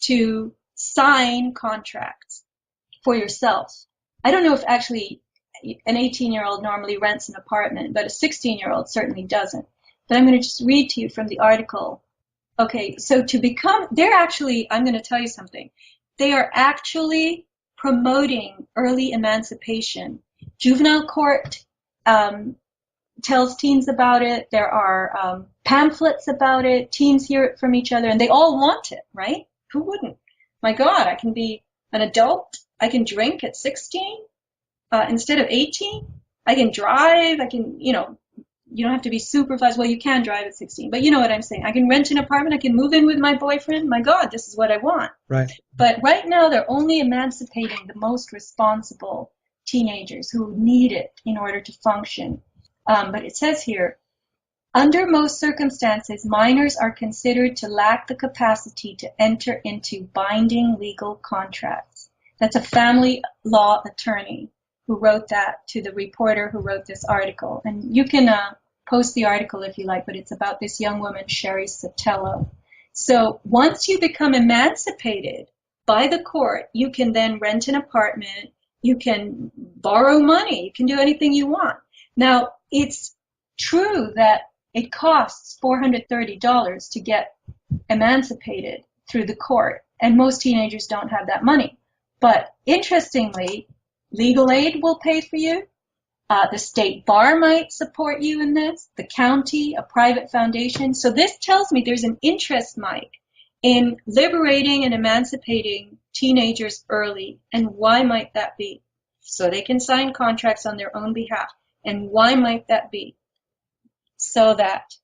to sign contracts for yourself. I don't know if actually an 18-year-old normally rents an apartment, but a 16-year-old certainly doesn't. But I'm going to just read to you from the article. Okay, so I'm going to tell you something. They are actually promoting early emancipation. Juvenile court tells teens about it. There are pamphlets about it. Teens hear it from each other, and they all want it, right? Who wouldn't? My God, I can be an adult. I can drink at 16 instead of 18. I can drive. You don't have to be supervised. Well, you can drive at 16, but you know what I'm saying. I can rent an apartment. I can move in with my boyfriend. My God, this is what I want. Right. But right now, they're only emancipating the most responsible teenagers who need it in order to function. But it says here, under most circumstances, minors are considered to lack the capacity to enter into binding legal contracts. That's a family law attorney who wrote that to the reporter who wrote this article. And you can post the article if you like, but it's about this young woman, Sherry Sotelo. So once you become emancipated by the court, you can then rent an apartment, you can borrow money, you can do anything you want. Now, it's true that it costs $430 to get emancipated through the court, and most teenagers don't have that money. But interestingly, legal aid will pay for you. The state bar might support you in this, the county, a private foundation. So this tells me there's an interest, Mike, in liberating and emancipating teenagers early. And why might that be? So they can sign contracts on their own behalf. And why might that be? So that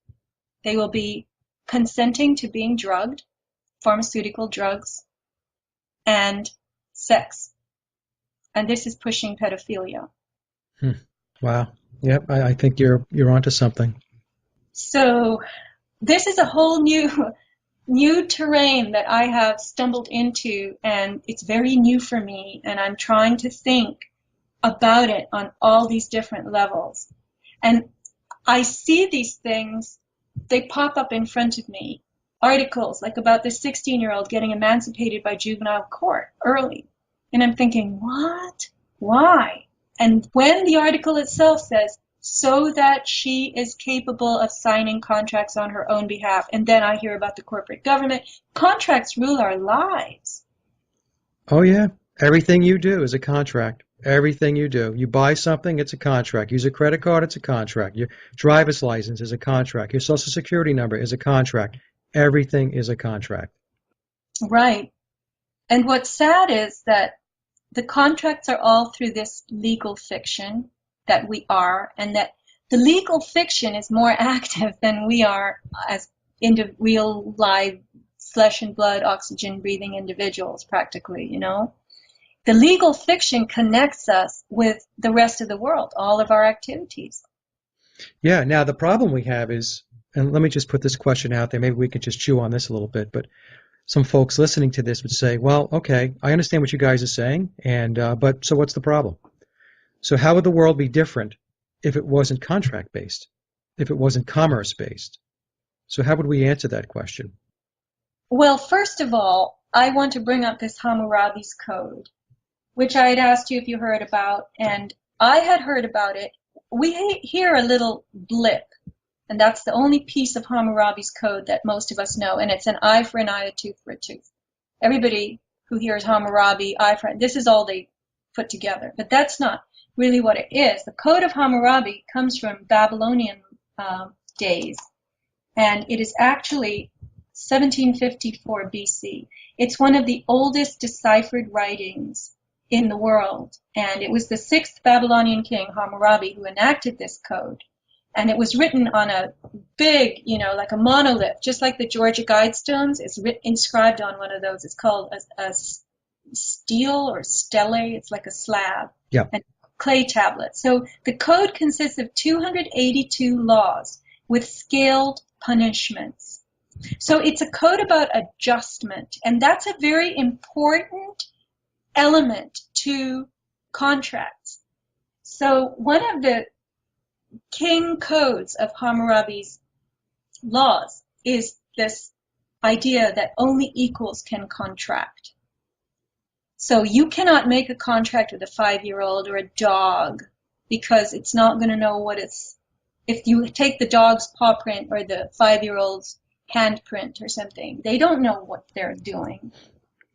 they will be consenting to being drugged, pharmaceutical drugs, and sex. And this is pushing pedophilia. Wow. Yep, I think you're onto something. So this is a whole new terrain that I have stumbled into, and it's very new for me, and I'm trying to think about it on all these different levels. And I see these things, they pop up in front of me. Articles like about this 16-year-old getting emancipated by juvenile court early. And I'm thinking, what? Why? And when the article itself says, so that she is capable of signing contracts on her own behalf, and then I hear about the corporate government, contracts rule our lives. Oh, yeah. Everything you do is a contract. Everything you do. You buy something, it's a contract. Use a credit card, it's a contract. Your driver's license is a contract. Your social security number is a contract. Everything is a contract. Right. And what's sad is that the contracts are all through this legal fiction that we are, and that the legal fiction is more active than we are as real, live, flesh and blood, oxygen-breathing individuals, practically, The legal fiction connects us with the rest of the world, all of our activities. Yeah, now the problem we have is, and let me just put this question out there, maybe we can just chew on this a little bit, but some folks listening to this would say, well, okay, I understand what you guys are saying, and but so what's the problem? So how would the world be different if it wasn't contract based, if it wasn't commerce based? So how would we answer that question? Well, first of all, I want to bring up this Hammurabi's Code, which I had asked you if you heard about, and I had heard about it. We hear a little blip, and that's the only piece of Hammurabi's Code that most of us know, and it's an eye for an eye, a tooth for a tooth. Everybody who hears Hammurabi, eye for eye, this is all they put together, but that's not really what it is. The Code of Hammurabi comes from Babylonian days, and it is actually 1754 BC. It's one of the oldest deciphered writings in the world, and it was the sixth Babylonian king, Hammurabi, who enacted this code. And it was written on a big, like a monolith, just like the Georgia Guidestones. It's inscribed on one of those. It's called a stele or stele. It's like a slab. Yeah. And clay tablet. So the code consists of 282 laws with scaled punishments. So it's a code about adjustment, and that's a very important element to contracts. So one of the king codes of Hammurabi's laws is this idea that only equals can contract. So you cannot make a contract with a 5-year-old or a dog because it's not going to know what it's, if you take the dog's paw print or the 5-year-old's handprint or something, they don't know what they're doing.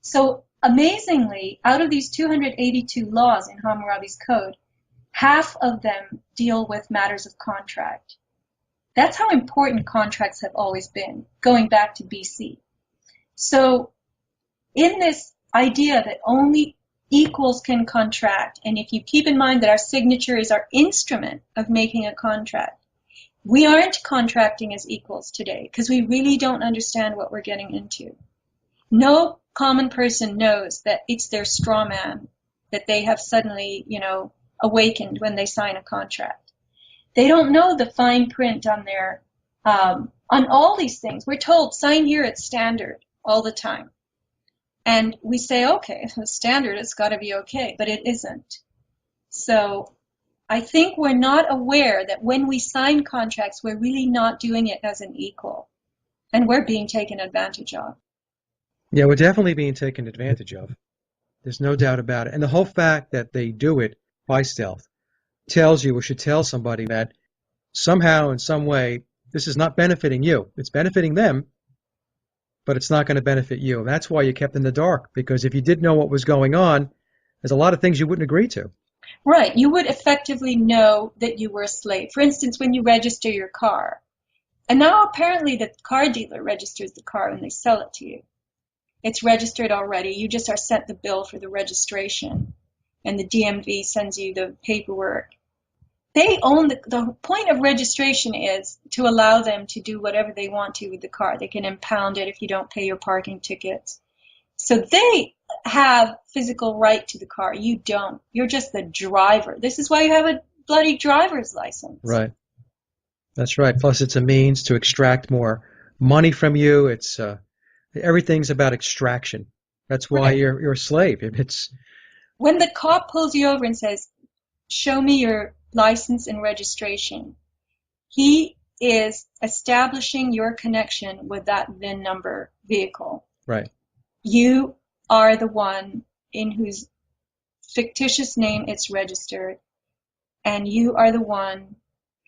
So amazingly, out of these 282 laws in Hammurabi's Code, half of them deal with matters of contract. That's how important contracts have always been, going back to BC. So in this idea that only equals can contract, and if you keep in mind that our signature is our instrument of making a contract, we aren't contracting as equals today because we really don't understand what we're getting into. No common person knows that it's their straw man that they have suddenly, awakened when they sign a contract. They don't know the fine print on their, on all these things. We're told, sign here, it's standard all the time. And we say, okay, if it's standard, it's got to be okay, but it isn't. So I think we're not aware that when we sign contracts, we're really not doing it as an equal, and we're being taken advantage of. Yeah, we're definitely being taken advantage of. There's no doubt about it. And the whole fact that they do it by stealth tells you or should tell somebody that somehow, in some way, this is not benefiting you. It's benefiting them, but it's not going to benefit you. And that's why you're kept in the dark, because if you did know what was going on, there's a lot of things you wouldn't agree to. Right. You would effectively know that you were a slave. For instance, when you register your car. And now apparently the car dealer registers the car when they sell it to you. It's registered already. You just are sent the bill for the registration, and the DMV sends you the paperwork. They own the point of registration is to allow them to do whatever they want to with the car. They can impound it if you don't pay your parking tickets. So they have physical right to the car. You don't. You're just the driver. This is why you have a bloody driver's license. Right. That's right. Plus, it's a means to extract more money from you. It's everything's about extraction. That's why Right. you're a slave. It's When the cop pulls you over and says, show me your license and registration, he is establishing your connection with that VIN number vehicle. right. You are the one in whose fictitious name it's registered, and you are the one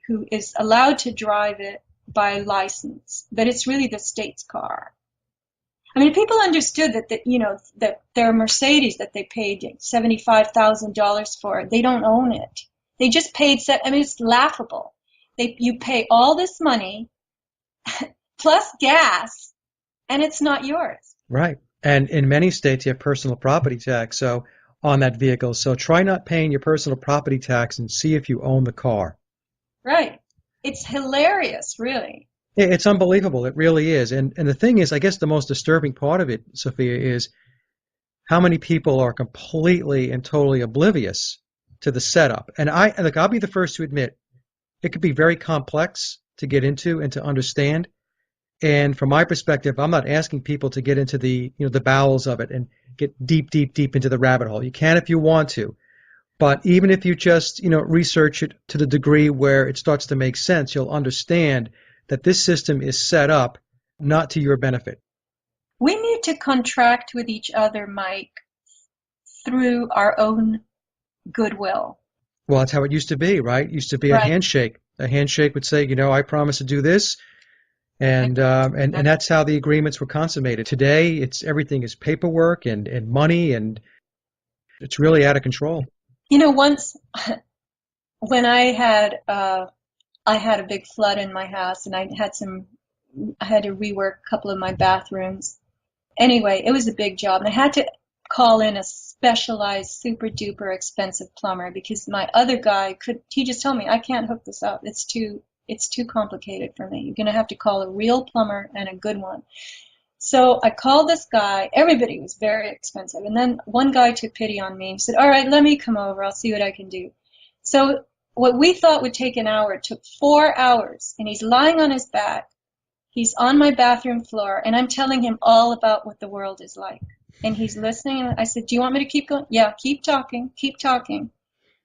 who is allowed to drive it by license, but it's really the state's car. I mean, people understood that their Mercedes that they paid $75,000 for, they don't own it. They just paid, it's laughable. You pay all this money plus gas, and it's not yours. Right. And in many states, you have personal property tax on that vehicle. So try not paying your personal property tax and see if you own the car. Right. It's hilarious, really. It's unbelievable. It really is. And the thing is, I guess the most disturbing part of it, Sophia, is how many people are completely and totally oblivious to the setup. And I'll be the first to admit, it could be very complex to get into and to understand. And from my perspective, I'm not asking people to get into the bowels of it and get deep, deep, deep into the rabbit hole. You can if you want to. But even if you just, research it to the degree where it starts to make sense, you'll understand that this system is set up not to your benefit. We need to contract with each other, Mike, through our own goodwill. Well, that's how it used to be, right? It used to be a Right. handshake. A handshake would say, I promise to do this, and that's how the agreements were consummated. Today, everything is paperwork and money, and it's really out of control. Once when I had a big flood in my house, and I had to rework a couple of my bathrooms. Anyway, it was a big job, and I had to call in a specialized, super duper expensive plumber because my other guy he just told me, I can't hook this up. It's too complicated for me. You're going to have to call a real plumber and a good one. So I called this guy. Everybody was very expensive. And then one guy took pity on me and said, all right, let me come over. I'll see what I can do. So what we thought would take an hour took 4 hours. And he's lying on his back. He's on my bathroom floor. And I'm telling him all about what the world is like. And he's listening. And I said, do you want me to keep going? Yeah, keep talking. Keep talking.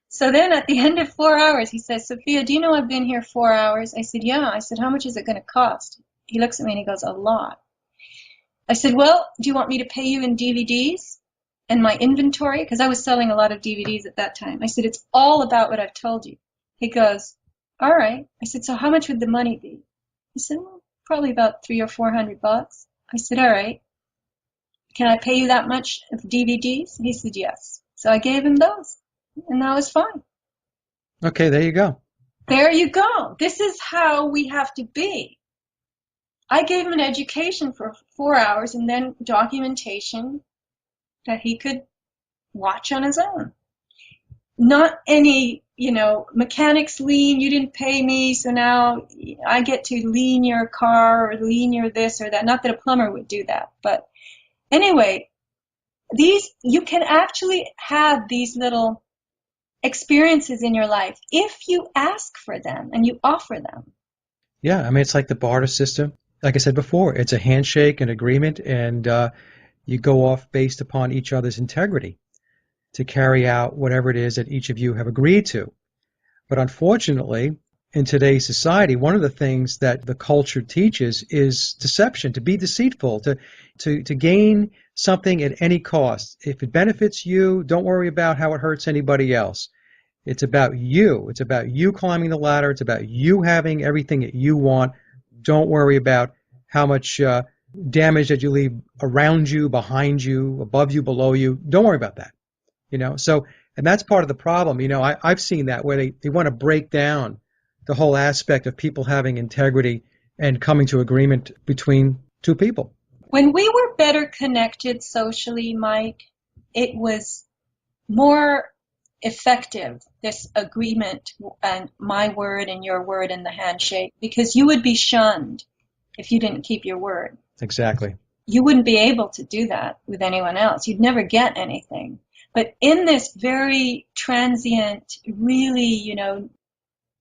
So then at the end of 4 hours, he says, Sophia, do you know I've been here 4 hours? I said, yeah. I said, how much is it going to cost? He looks at me and he goes, a lot. I said, well, do you want me to pay you in DVDs and my inventory? Because I was selling a lot of DVDs at that time. I said, it's all about what I've told you. He goes, all right. I said, so how much would the money be? He said, well, probably about $300 or $400. I said, all right. Can I pay you that much of DVDs? He said, yes. So I gave him those, and that was fine. Okay, there you go. There you go. This is how we have to be. I gave him an education for 4 hours and then documentation that he could watch on his own. Not any, mechanics lien, you didn't pay me, so now I get to lien your car or lien your this or that. Not that a plumber would do that, but anyway, you can actually have these little experiences in your life if you ask for them and you offer them. Yeah, I mean, it's like the barter system. Like I said before, it's a handshake, an agreement, and you go off based upon each other's integrity to carry out whatever it is that each of you have agreed to. But unfortunately, in today's society, one of the things that the culture teaches is deception, to be deceitful, to gain something at any cost. If it benefits you, don't worry about how it hurts anybody else. It's about you. It's about you climbing the ladder. It's about you having everything that you want. Don't worry about how much damage that you leave around you, behind you, above you, below you. Don't worry about that. So, and that's part of the problem. I've seen that where they want to break down the whole aspect of people having integrity and coming to agreement between two people. When we were better connected socially, Mike, it was more effective, this agreement and my word and your word and the handshake, because you would be shunned if you didn't keep your word. Exactly. You wouldn't be able to do that with anyone else. You'd never get anything. But in this very transient, really,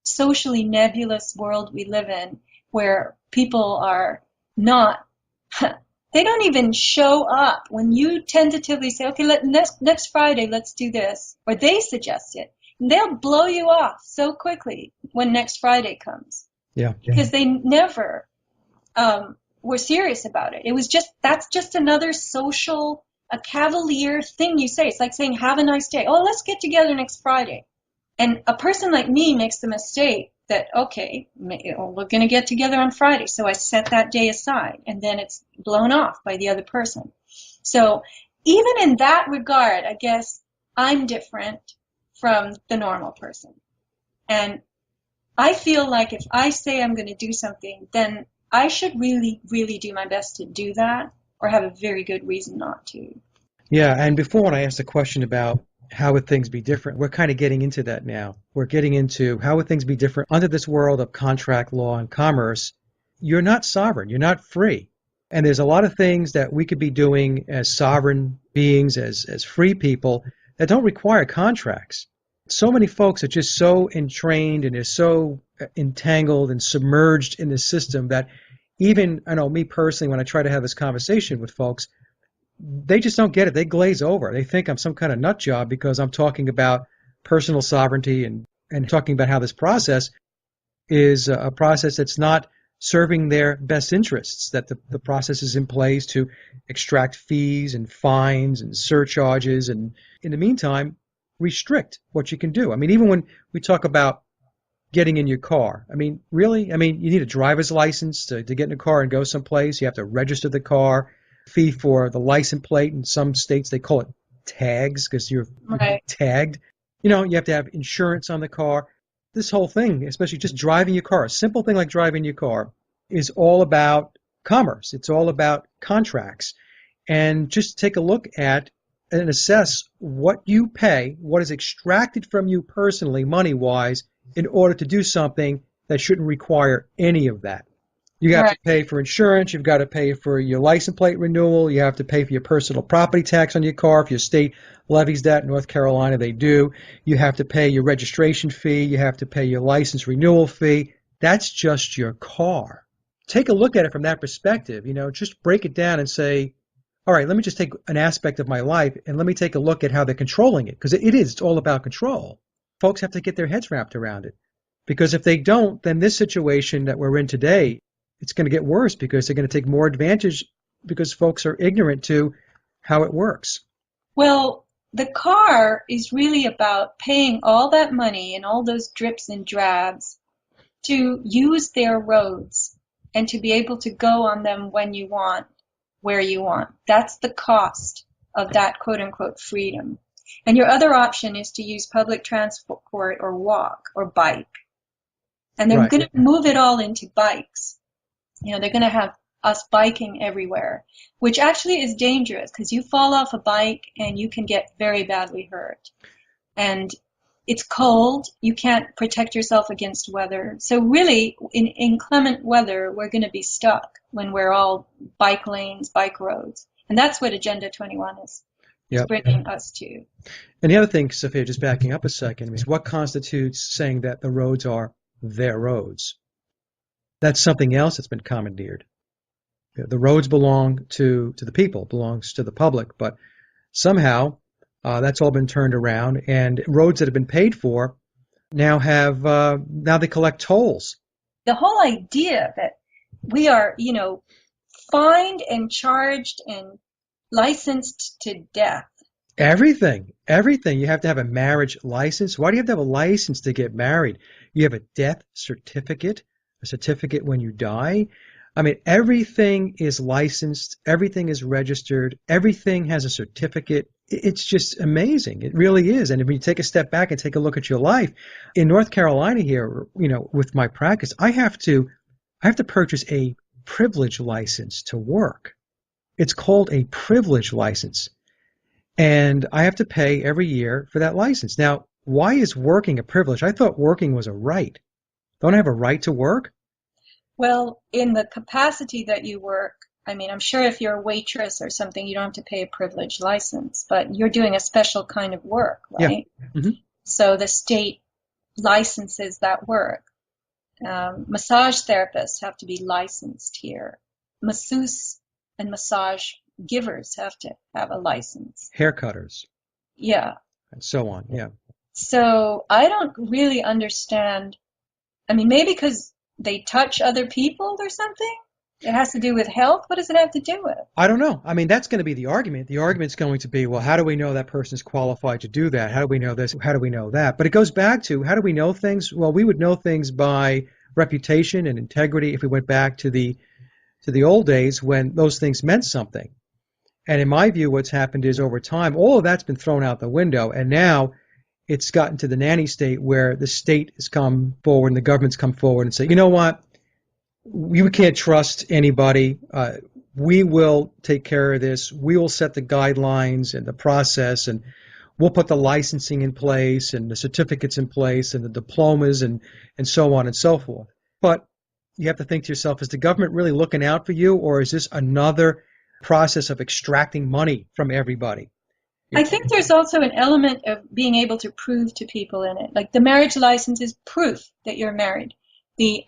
socially nebulous world we live in, where people are not, they don't even show up. When you tentatively say, okay, next Friday, let's do this, or they suggest it, they'll blow you off so quickly when next Friday comes. Yeah. Because they never were serious about it. That's just another social, a cavalier thing you say. It's like saying, have a nice day. Oh, let's get together next Friday. And a person like me makes the mistake that, okay, we're going to get together on Friday. So I set that day aside, and then it's blown off by the other person. So even in that regard, I guess I'm different from the normal person. And I feel like if I say I'm going to do something, then I should really, really do my best to do that, or have a very good reason not to. Yeah, and before when I asked the question about how would things be different, we're kind of getting into that now. We're getting into how would things be different under this world of contract law and commerce. You're not sovereign. You're not free. And there's a lot of things that we could be doing as sovereign beings, as free people, that don't require contracts. So many folks are just so entrained and are so entangled and submerged in the system that even, I know me personally, when I try to have this conversation with folks, they just don't get it. They glaze over. They think I'm some kind of nut job because I'm talking about personal sovereignty and talking about how this process is a process that's not serving their best interests, that the process is in place to extract fees and fines and surcharges and, in the meantime, restrict what you can do. I mean, even when we talk about getting in your car, I mean, really? I mean, you need a driver's license to get in a car and go someplace. You have to register the car, fee for the license plate. In some states, they call it tags because you're Right. tagged. You have to have insurance on the car. This whole thing, especially just driving your car, a simple thing like driving your car, is all about commerce. It's all about contracts. And just take a look at and assess what you pay, what is extracted from you personally, money-wise, in order to do something that shouldn't require any of that. You have to Right. pay for insurance. You've got to pay for your license plate renewal. You have to pay for your personal property tax on your car. If your state levies that, in North Carolina, they do. You have to pay your registration fee. You have to pay your license renewal fee. That's just your car. Take a look at it from that perspective. Just break it down and say, all right, let me just take an aspect of my life and let me take a look at how they're controlling it. Because it's all about control. Folks have to get their heads wrapped around it. Because if they don't, then this situation that we're in today, it's going to get worse because they're going to take more advantage because folks are ignorant to how it works. Well, the car is really about paying all that money and all those drips and drabs to use their roads and to be able to go on them when you want, where you want. That's the cost of that quote unquote freedom. And your other option is to use public transport or walk or bike. And they're Right. going to move it all into bikes. They're going to have us biking everywhere, which actually is dangerous because you fall off a bike and you can get very badly hurt. And it's cold. You can't protect yourself against weather. So really, in inclement weather, we're going to be stuck when we're all bike lanes, bike roads. And that's what Agenda 21 is Yep. bringing us to. And the other thing, Sophia, just backing up a second, is what constitutes saying that the roads are their roads? That's something else that's been commandeered. The roads belong to the people, belongs to the public, but somehow that's all been turned around, and roads that have been paid for now they collect tolls. The whole idea that we are, fined and charged and licensed to death. Everything. You have to have a marriage license. Why do you have to have a license to get married? You have a death certificate, a certificate when you die. I mean, everything is licensed, everything is registered, everything has a certificate. It's just amazing. It really is. And if you take a step back and take a look at your life, in North Carolina here, with my practice, I have to purchase a privilege license to work. It's called a privilege license. And I have to pay every year for that license. Now, why is working a privilege? I thought working was a right. Don't I have a right to work? Well, in the capacity that you work, I mean, I'm sure if you're a waitress or something, you don't have to pay a privilege license, but you're doing a special kind of work, right? Yeah. Mm-hmm. So the state licenses that work. Massage therapists have to be licensed here. Masseuse and massage givers have to have a license. Haircutters. Yeah. And so on. Yeah. So I don't really understand. I mean, maybe because they touch other people or something? It has to do with health? What does it have to do with? I don't know. I mean, that's going to be the argument. The argument's going to be, well, how do we know that person's qualified to do that? How do we know this? How do we know that? But it goes back to, how do we know things? Well, we would know things by reputation and integrity if we went back to the old days when those things meant something. And in my view, what's happened is over time, all of that's been thrown out the window. And now it's gotten to the nanny state where the state has come forward and the government's come forward and say, you know what? We can't trust anybody. We will take care of this. We will set the guidelines and the process, and we'll put the licensing in place and the certificates in place and the diplomas and so on and so forth. But you have to think to yourself, is the government really looking out for you, or is this another process of extracting money from everybody? I think there's also an element of being able to prove to people in it. Like the marriage license is proof that you're married. The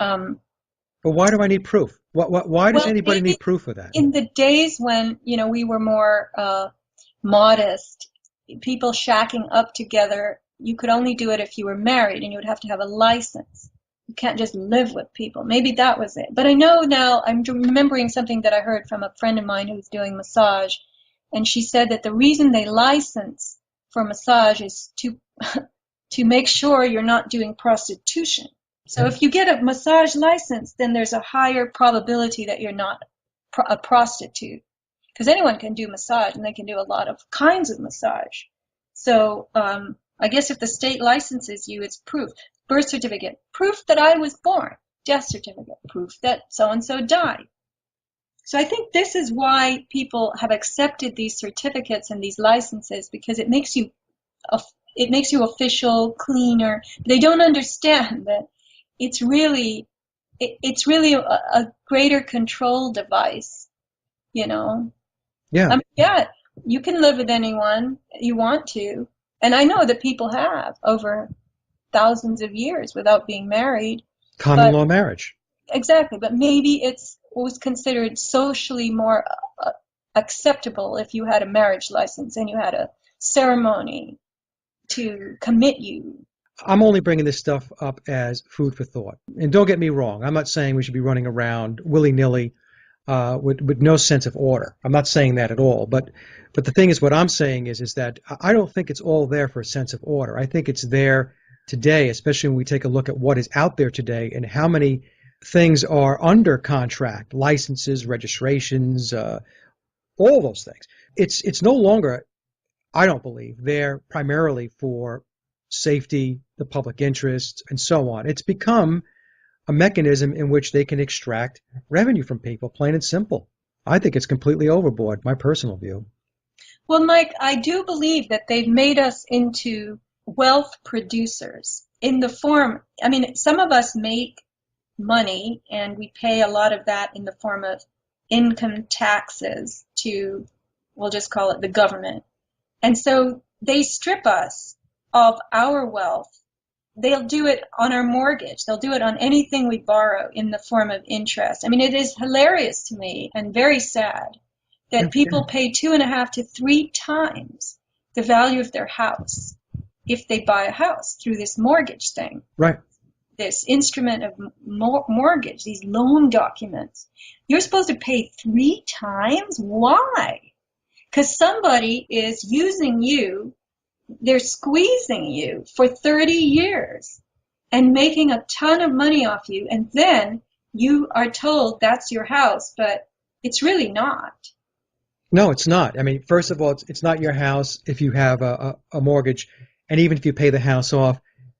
But why do I need proof? Why does Well, anybody maybe need proof of that? in the days when, we were more modest, people shacking up together, you could only do it if you were married and you would have to have a license. You can't just live with people. Maybe that was it. But I know now, I'm remembering something that I heard from a friend of mine who's doing massage, and she said that the reason they license for massage is to make sure you're not doing prostitution. So if you get a massage license, then there's a higher probability that you're not a prostitute. Because anyone can do massage, and they can do a lot of kinds of massage. So I guess if the state licenses you, it's proof. Birth certificate, proof that I was born. Death certificate, proof that so-and-so died. So I think this is why people have accepted these certificates and these licenses, because it makes you official, cleaner. They don't understand that it's really a greater control device, you know. Yeah, I mean, yeah, you can live with anyone you want to, and I know that people have over thousands of years without being married. common But law marriage. exactly, but maybe it's was considered socially more acceptable if you had a marriage license and you had a ceremony to commit you. I'm only bringing this stuff up as food for thought. And don't get me wrong, I'm not saying we should be running around willy-nilly with no sense of order. I'm not saying that at all. But the thing is, what I'm saying is that I don't think it's all there for a sense of order. I think it's there today, especially when we take a look at what is out there today and how many things are under contract, licenses, registrations, all those things. It's no longer, I don't believe, there primarily for safety, the public interest, and so on. It's become a mechanism in which they can extract revenue from people, plain and simple. I think it's completely overboard, my personal view. Well, Mike, I do believe that they've made us into wealth producers in the form, I mean, some of us make money and we pay a lot of that in the form of income taxes to, we'll just call it the government. And so they strip us of our wealth. They'll do it on our mortgage. They'll do it on anything we borrow in the form of interest. I mean, it is hilarious to me and very sad that people pay 2.5 to 3 times the value of their house if they buy a house through this mortgage thing. Right. This instrument of mortgage, these loan documents. You're supposed to pay 3 times? Why? Because somebody is using you, they're squeezing you for 30 years and making a ton of money off you, and then you are told that's your house, but it's really not. No, it's not. I mean, first of all, it's not your house if you have a mortgage, and even if you pay the house off,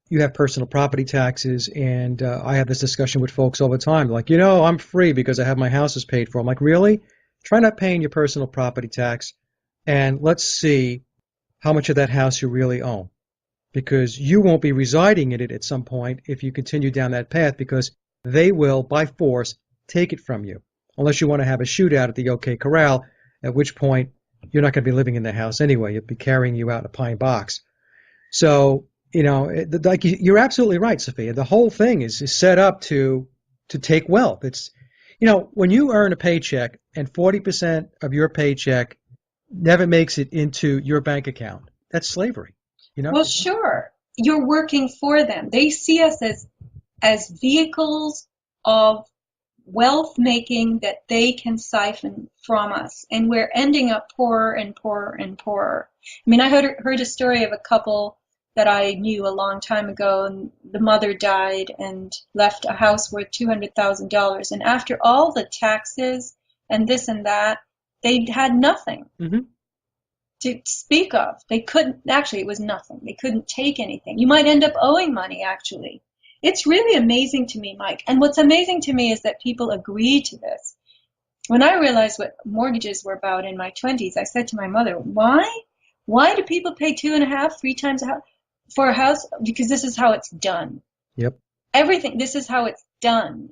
you have personal property taxes, and I have this discussion with folks all the time, like, I'm free because I have my houses paid for. I'm like, really? Try not paying your personal property tax, and let's see how much of that house you really own, because you won't be residing in it at some point if you continue down that path, because they will, by force, take it from you, unless you want to have a shootout at the OK Corral, at which point you're not going to be living in the house anyway. You'll be carrying you out in a pine box. So, like you're absolutely right, Sophia. The whole thing is set up to take wealth. It's, when you earn a paycheck and 40% of your paycheck never makes it into your bank account, that's slavery. Well, sure. You're working for them. They see us as vehicles of wealth making that they can siphon from us, and we're ending up poorer and poorer and poorer. I mean, I heard a story of a couple that I knew a long time ago, and the mother died and left a house worth $200,000, and after all the taxes and this and that, they had nothing to speak of. They couldn't, actually it was nothing. They couldn't take anything. You might end up owing money, actually. It's really amazing to me, Mike. And what's amazing to me is that people agree to this. When I realized what mortgages were about in my 20s, I said to my mother, why? Why do people pay 2.5, 3 times for a house? Because this is how it's done. Yep. Everything, this is how it's done.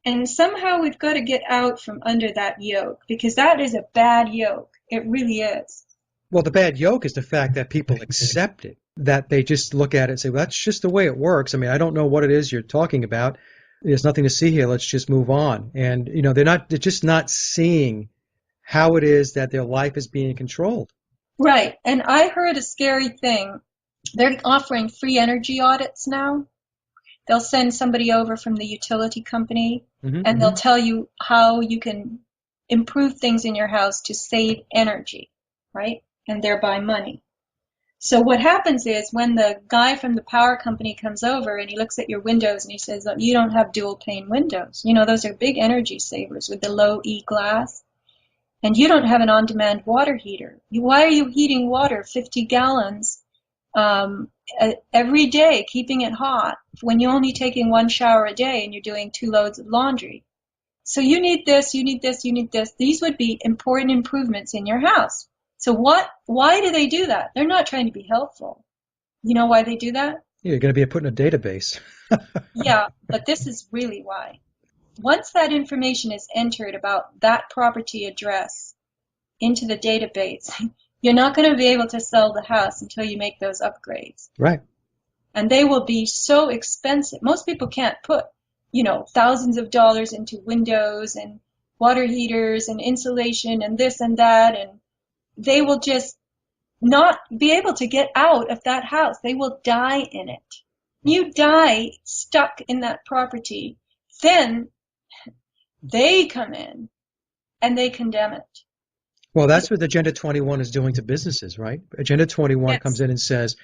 And somehow we've got to get out from under that yoke, because that is a bad yoke. It really is. Well, the bad yoke is the fact that people accept it, that they just look at it and say, well, that's just the way it works. I mean, I don't know what it is you're talking about, there's nothing to see here. Let's just move on. And, they're just not seeing how it is that their life is being controlled. Right. And I heard a scary thing. They're offering free energy audits now. They'll send somebody over from the utility company and they'll tell you how you can improve things in your house to save energy, right? And thereby money. So what happens is when the guy from the power company comes over and he looks at your windows and he says, oh, you don't have dual pane windows. Those are big energy savers with the low E glass. And you don't have an on-demand water heater. Why are you heating water 50 gallons every day, keeping it hot, when you're only taking one shower a day and you're doing 2 loads of laundry? So you need this, you need this, you need this. These would be important improvements in your house. So why do they do that? They're not trying to be helpful. You know why they do that? You're going to be put in a database. Yeah, but this is really why. Once that information is entered about that property address into the database, you're not going to be able to sell the house until you make those upgrades. Right. And they will be so expensive. Most people can't put, thousands of dollars into windows and water heaters and insulation and this and that, and they will just not be able to get out of that house. They will die in it. You die stuck in that property, then they come in and they condemn it. Well, that's what Agenda 21 is doing to businesses, right? Agenda 21 comes in and says,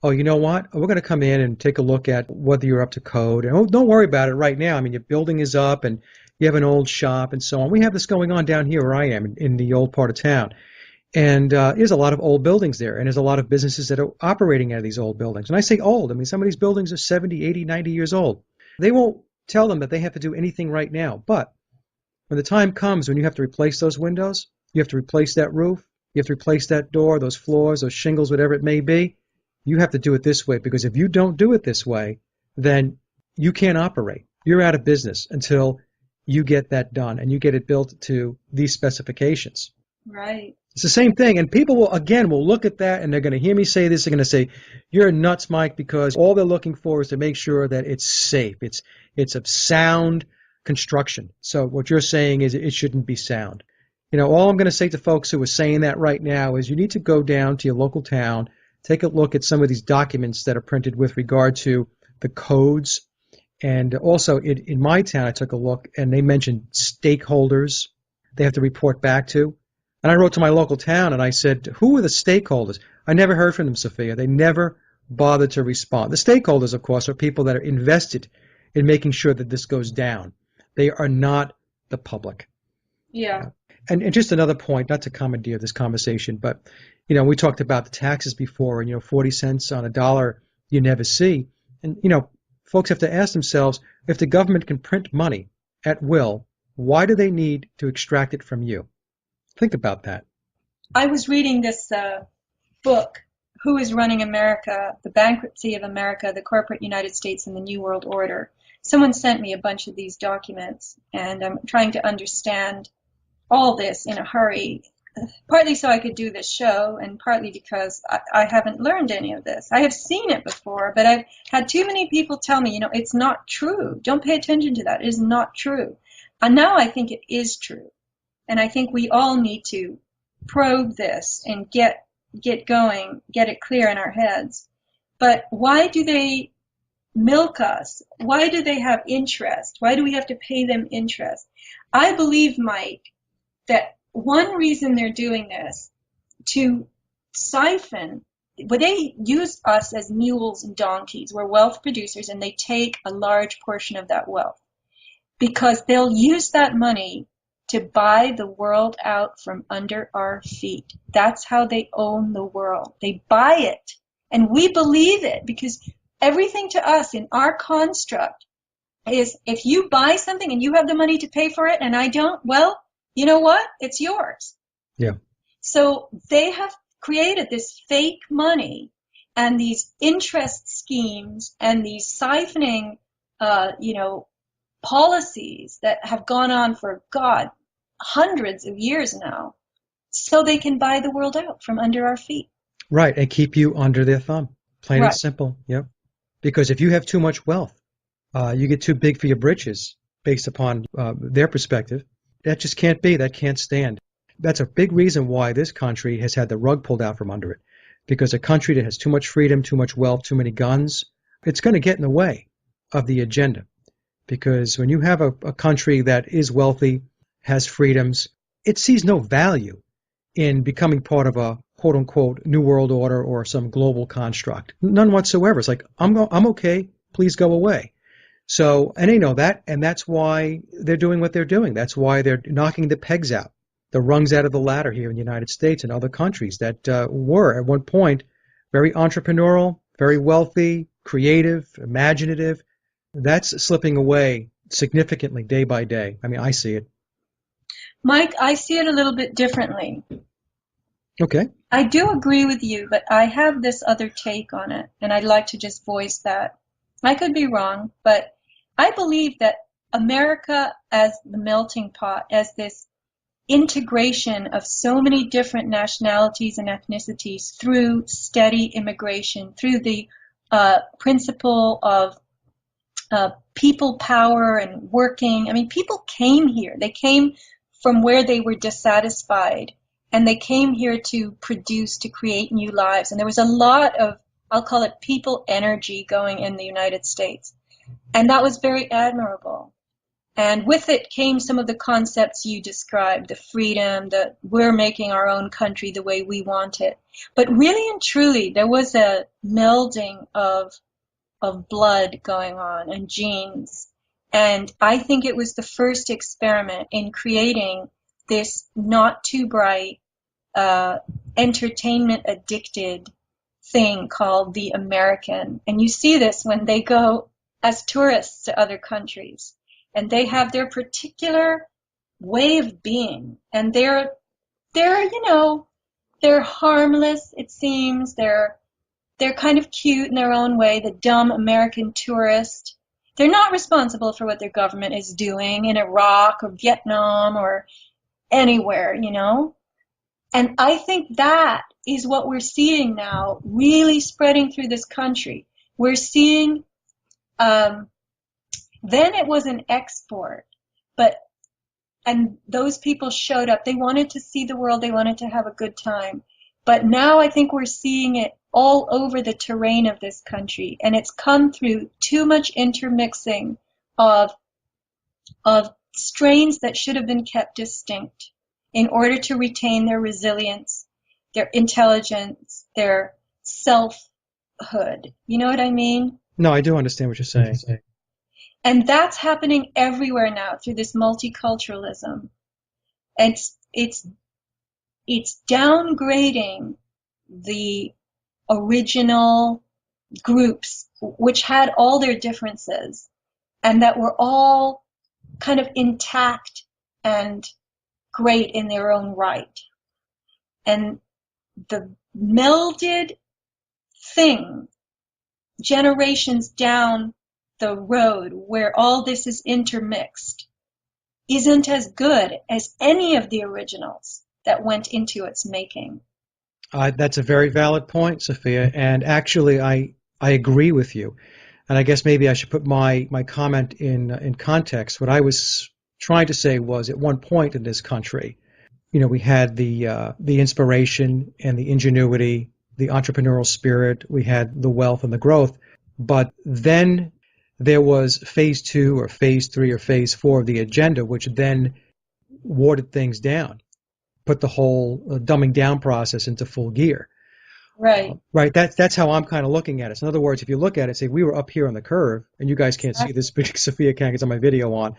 oh, you know what? We're going to come in and take a look at whether you're up to code. And don't worry about it right now. I mean, your building is up and you have an old shop and so on. We have this going on down here where I am in the old part of town. And there's a lot of old buildings there. And there's a lot of businesses that are operating out of these old buildings. And I say old. I mean, some of these buildings are 70, 80, 90 years old. They won't tell them that they have to do anything right now. But when the time comes when you have to replace those windows, you have to replace that roof, you have to replace that door, those floors, those shingles, whatever it may be, you have to do it this way, because if you don't do it this way, then you can't operate. You're out of business until you get that done and you get it built to these specifications. Right. It's the same thing. And people will look at that and they're going to hear me say this. They're going to say, you're nuts, Mike, because all they're looking for is to make sure that it's safe. It's of sound construction. So what you're saying is it shouldn't be sound. All I'm going to say to folks who are saying that right now is you need to go down to your local town, take a look at some of these documents that are printed with regard to the codes. And also in my town, I took a look and they mentioned stakeholders they have to report back to. And I wrote to my local town and I said, who are the stakeholders? I never heard from them, Sophia. They never bothered to respond. The stakeholders, of course, are people that are invested in making sure that this goes down. They are not the public. Yeah. And just another point, not to commandeer this conversation, but, we talked about the taxes before and, 40 cents on a dollar you never see. And, folks have to ask themselves, if the government can print money at will, why do they need to extract it from you? Think about that. I was reading this book, Who is Running America? The Bankruptcy of America, the Corporate United States, and the New World Order. Someone sent me a bunch of these documents, and I'm trying to understand all this in a hurry, partly so I could do this show, and partly because I haven't learned any of this. I have seen it before, but I've had too many people tell me, it's not true. Don't pay attention to that. It is not true. And now I think it is true. And I think we all need to probe this and get going, get it clear in our heads. But why do they milk us? Why do they have interest? Why do we have to pay them interest? I believe, Mike, that one reason they're doing this to siphon, but they use us as mules and donkeys. We're wealth producers, and they take a large portion of that wealth because they'll use that money to buy the world out from under our feet. That's how they own the world. They buy it, and we believe it because everything to us in our construct is if you buy something and you have the money to pay for it and I don't, well, you know what? It's yours. Yeah. So they have created this fake money and these interest schemes and these siphoning, policies that have gone on for, God, hundreds of years now, so they can buy the world out from under our feet. Right, and keep you under their thumb. Plain and simple, yep. Because if you have too much wealth, You get too big for your britches based upon their perspective. That just can't be. That can't stand. That's a big reason why this country has had the rug pulled out from under it. Because a country that has too much freedom, too much wealth, too many guns, it's going to get in the way of the agenda. Because when you have a country that is wealthy, has freedoms, it sees no value in becoming part of a quote unquote new world order or some global construct. None whatsoever. It's like, I'm okay. Please go away. So, and they know that, and that's why they're doing what they're doing. That's why they're knocking the pegs out, the rungs out of the ladder here in the United States and other countries that were at one point very entrepreneurial, very wealthy, creative, imaginative. That's slipping away significantly day by day. I mean, I see it. Mike, I see it a little bit differently. Okay. I do agree with you, but I have this other take on it, and I'd like to just voice that. I could be wrong, but I believe that America as the melting pot, as this integration of so many different nationalities and ethnicities through steady immigration, through the principle of people power and working. I mean, people came here. They came from where they were dissatisfied, and they came here to produce, to create new lives. And there was a lot of, I'll call it people energy going in the United States. And that was very admirable. And with it came some of the concepts you described, the freedom, that we're making our own country the way we want it. But really and truly, there was a melding of blood going on and genes. And I think it was the first experiment in creating this not too bright, entertainment addicted thing called the American. And you see this when they go as tourists to other countries. And they have their particular way of being. And they're harmless, it seems. They're kind of cute in their own way, the dumb American tourist. They're not responsible for what their government is doing in Iraq or Vietnam or anywhere, And I think that is what we're seeing now, really spreading through this country. We're seeing, then it was an export, and those people showed up. They wanted to see the world. They wanted to have a good time. But now I think we're seeing it all over the terrain of this country, and it's come through too much intermixing of strains that should have been kept distinct in order to retain their resilience, their intelligence, their selfhood. You know what I mean? No, I do understand what you're saying. And that's happening everywhere now through this multiculturalism. It's downgrading the original groups, which had all their differences, and that were all kind of intact and great in their own right. And the melded thing, generations down the road where all this is intermixed, isn't as good as any of the originals that went into its making. That's a very valid point, Sophia, and actually I agree with you. And I guess maybe I should put my comment in context. What I was trying to say was at one point in this country, we had the inspiration and the ingenuity, the entrepreneurial spirit, we had the wealth and the growth, but then there was phase 2 or phase 3 or phase 4 of the agenda, which then watered things down, put the whole dumbing down process into full gear. Right. Right. That's how I'm kind of looking at it. So in other words, if you look at it, say we were up here on the curve, and you guys can't see this, but Sophia can because on my video on,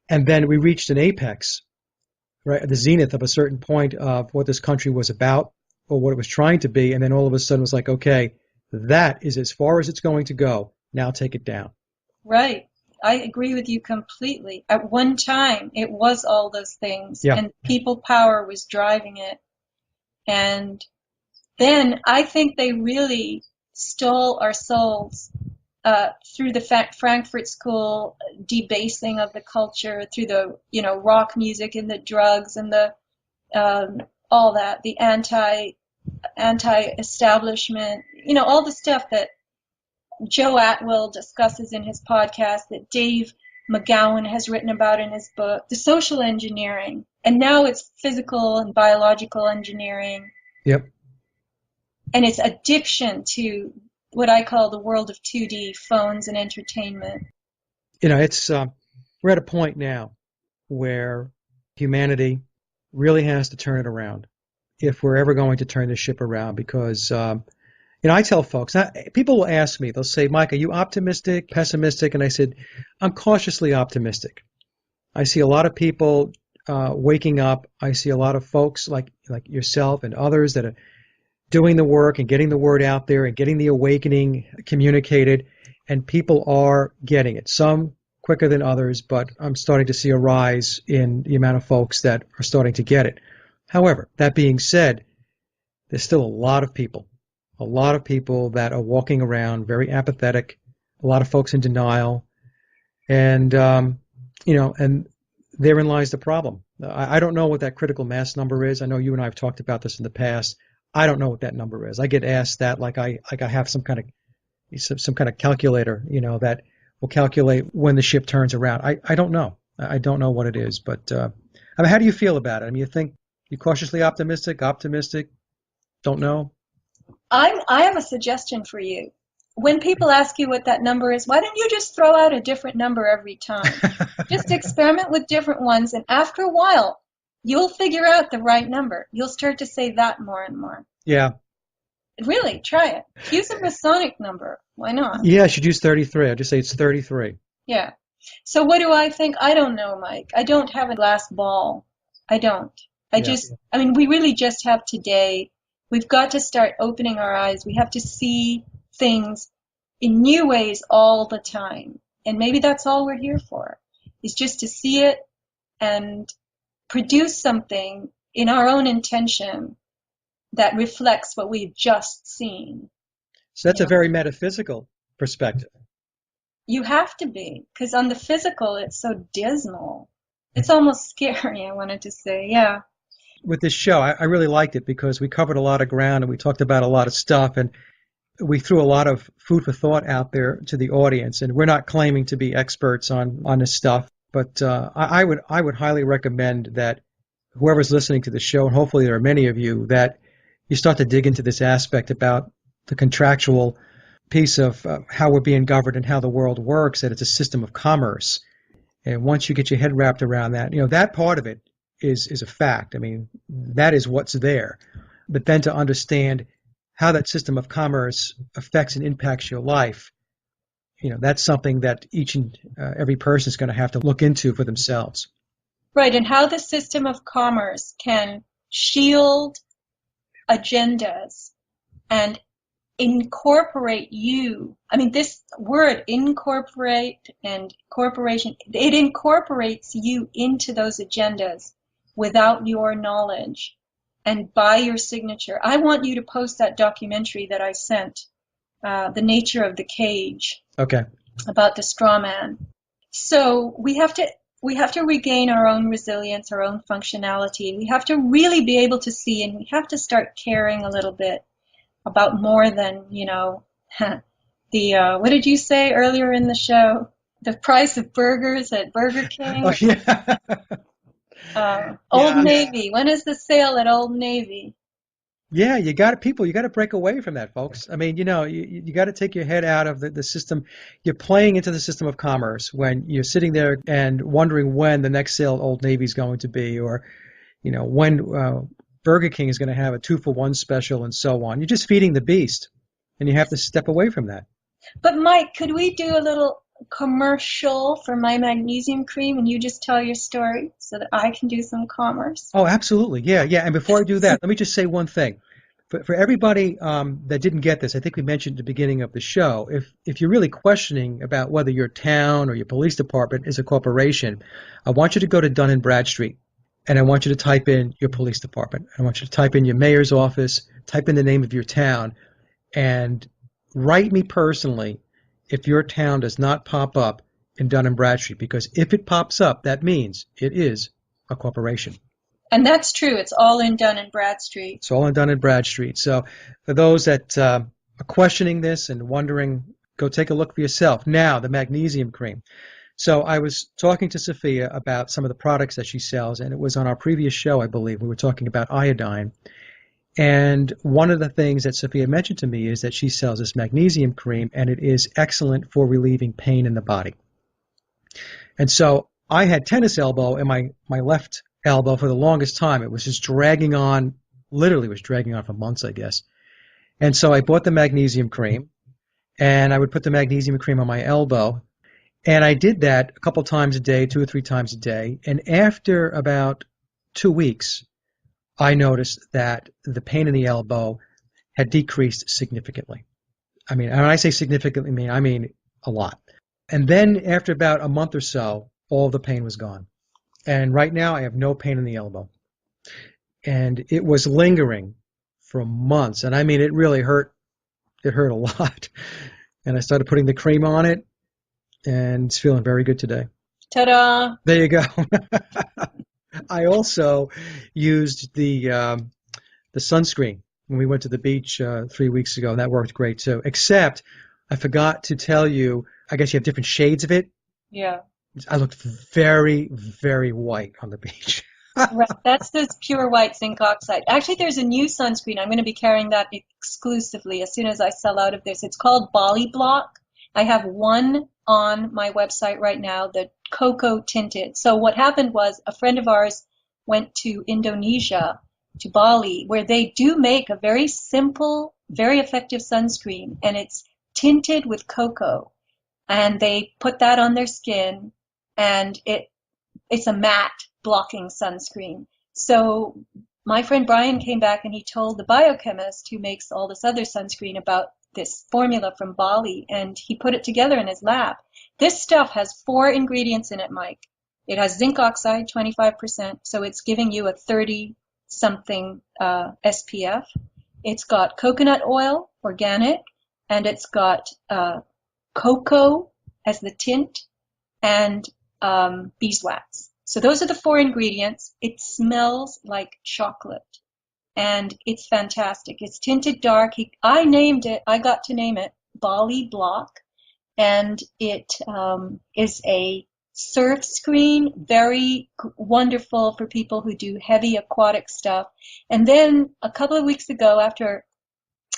and then we reached an apex, right, at the zenith of a certain point of what this country was about or what it was trying to be, and then all of a sudden it was like, okay, that is as far as it's going to go. Now take it down. Right. I agree with you completely. At one time, it was all those things, and people power was driving it. And then I think they really stole our souls through the Frankfurt School debasing of the culture, through the rock music and the drugs and the all that, the anti-establishment, all the stuff that Joe Atwill discusses in his podcast, that Dave McGowan has written about in his book, the social engineering. And now it's physical and biological engineering. Yep. And it's addiction to what I call the world of 2D, phones and entertainment. It's we're at a point now where humanity really has to turn it around if we're ever going to turn the ship around, because I tell folks, people will ask me, they'll say, Mike, are you optimistic, pessimistic? And I said, I'm cautiously optimistic. I see a lot of people waking up. I see a lot of folks like yourself and others that are doing the work and getting the word out there and getting the awakening communicated, and people are getting it. Some quicker than others, but I'm starting to see a rise in the amount of folks that are starting to get it. However, that being said, there's still a lot of people that are walking around very apathetic, a lot of folks in denial, and and therein lies the problem. I don't know what that critical mass number is. I know you and I have talked about this in the past. I don't know what that number is. I get asked that like I have some kind of calculator, that will calculate when the ship turns around. I don't know. I don't know what it is, but how do you feel about it? You think you're cautiously optimistic, don't know? I have a suggestion for you. When people ask you what that number is, why don't you just throw out a different number every time? Just experiment with different ones, and after a while, you'll figure out the right number. You'll start to say that more and more. Yeah. Really, try it. Use a Masonic number. Why not? Yeah, I should use 33. I'll just say it's 33. Yeah. So what do I think? I don't know, Mike. I don't have a glass ball. I don't. We really just have today. We've got to start opening our eyes. We have to see things in new ways all the time. And maybe that's all we're here for, is just to see it and produce something in our own intention that reflects what we've just seen. So that's a very metaphysical perspective. You have to be, because on the physical, it's so dismal. It's almost scary, I wanted to say, yeah. With this show, I really liked it because we covered a lot of ground and we talked about a lot of stuff, and we threw a lot of food for thought out there to the audience. And we're not claiming to be experts on this stuff, but I would highly recommend that whoever's listening to the show, and hopefully there are many of you, that you start to dig into this aspect about the contractual piece of how we're being governed and how the world works, that it's a system of commerce. And once you get your head wrapped around that, that part of it is a fact. That is what's there. But then to understand how that system of commerce affects and impacts your life, that's something that each and every person is going to have to look into for themselves. Right, and how the system of commerce can shield agendas and incorporate you. This word incorporate and corporation, it incorporates you into those agendas without your knowledge and by your signature. I want you to post that documentary that I sent, The Nature of the Cage. Okay. About the straw man. So we have to regain our own resilience, our own functionality. We have to really be able to see, and we have to start caring a little bit about more than, what did you say earlier in the show? The price of burgers at Burger King? Oh, yeah. Old Navy. When is the sale at Old Navy? Yeah, you got to break away from that, folks. You got to take your head out of the system. You're playing into the system of commerce when you're sitting there and wondering when the next sale at Old Navy is going to be, or, when Burger King is going to have a 2-for-1 special and so on. You're just feeding the beast, and you have to step away from that. But Mike, could we do a little commercial for my magnesium cream and you just tell your story so that I can do some commerce? Oh, absolutely. Yeah. And before I do that, let me just say one thing. For everybody that didn't get this, I think we mentioned at the beginning of the show, if you're really questioning about whether your town or your police department is a corporation, I want you to go to Dun & Bradstreet, and I want you to type in your police department. I want you to type in your mayor's office, type in the name of your town, and write me personally if your town does not pop up in Dun & Bradstreet, because if it pops up, that means it is a corporation. And that's true. It's all in Dun & Bradstreet. It's all in Dun & Bradstreet. So for those that are questioning this and wondering go take a look for yourself. Now, the magnesium cream. So I was talking to Sofia about some of the products that she sells, and it was on our previous show, I believe. We were talking about iodine. And one of the things that Sofia mentioned to me is that she sells this magnesium cream, and it is excellent for relieving pain in the body. And so I had tennis elbow in my left elbow for the longest time. It was just dragging on, literally was dragging on for months, I guess. And so I bought the magnesium cream, and I would put the magnesium cream on my elbow. And I did that a couple times a day, 2 or 3 times a day. And after about 2 weeks, I noticed that the pain in the elbow had decreased significantly. I mean, when I say significantly, I mean a lot. And then after about a month or so, all the pain was gone. And right now I have no pain in the elbow. And it was lingering for months. And I mean, it really hurt. It hurt a lot. And I started putting the cream on it, and it's feeling very good today. Ta-da! There you go. I also used the sunscreen when we went to the beach 3 weeks ago, and that worked great too. Except I forgot to tell you, I guess you have different shades of it. Yeah. I looked very, very white on the beach. Right. That's this pure white zinc oxide. Actually, there's a new sunscreen. I'm going to be carrying that exclusively as soon as I sell out of this. It's called Bali Block. I have one on my website right now, the cocoa tinted. So what happened was a friend of ours went to Indonesia, to Bali, where they do make a very simple, very effective sunscreen, and it's tinted with cocoa. And they put that on their skin, and it's a matte blocking sunscreen. So my friend Brian came back and he told the biochemist who makes all this other sunscreen about this formula from Bali, and he put it together in his lab. This stuff has 4 ingredients in it, Mike. It has zinc oxide, 25%, so it's giving you a 30-something SPF. It's got coconut oil, organic, and it's got cocoa as the tint, and beeswax. So those are the 4 ingredients. It smells like chocolate, and it's fantastic. It's tinted dark. I named it, I got to name it Bali Block, and it is a surf screen, very wonderful for people who do heavy aquatic stuff. And then a couple of weeks ago, after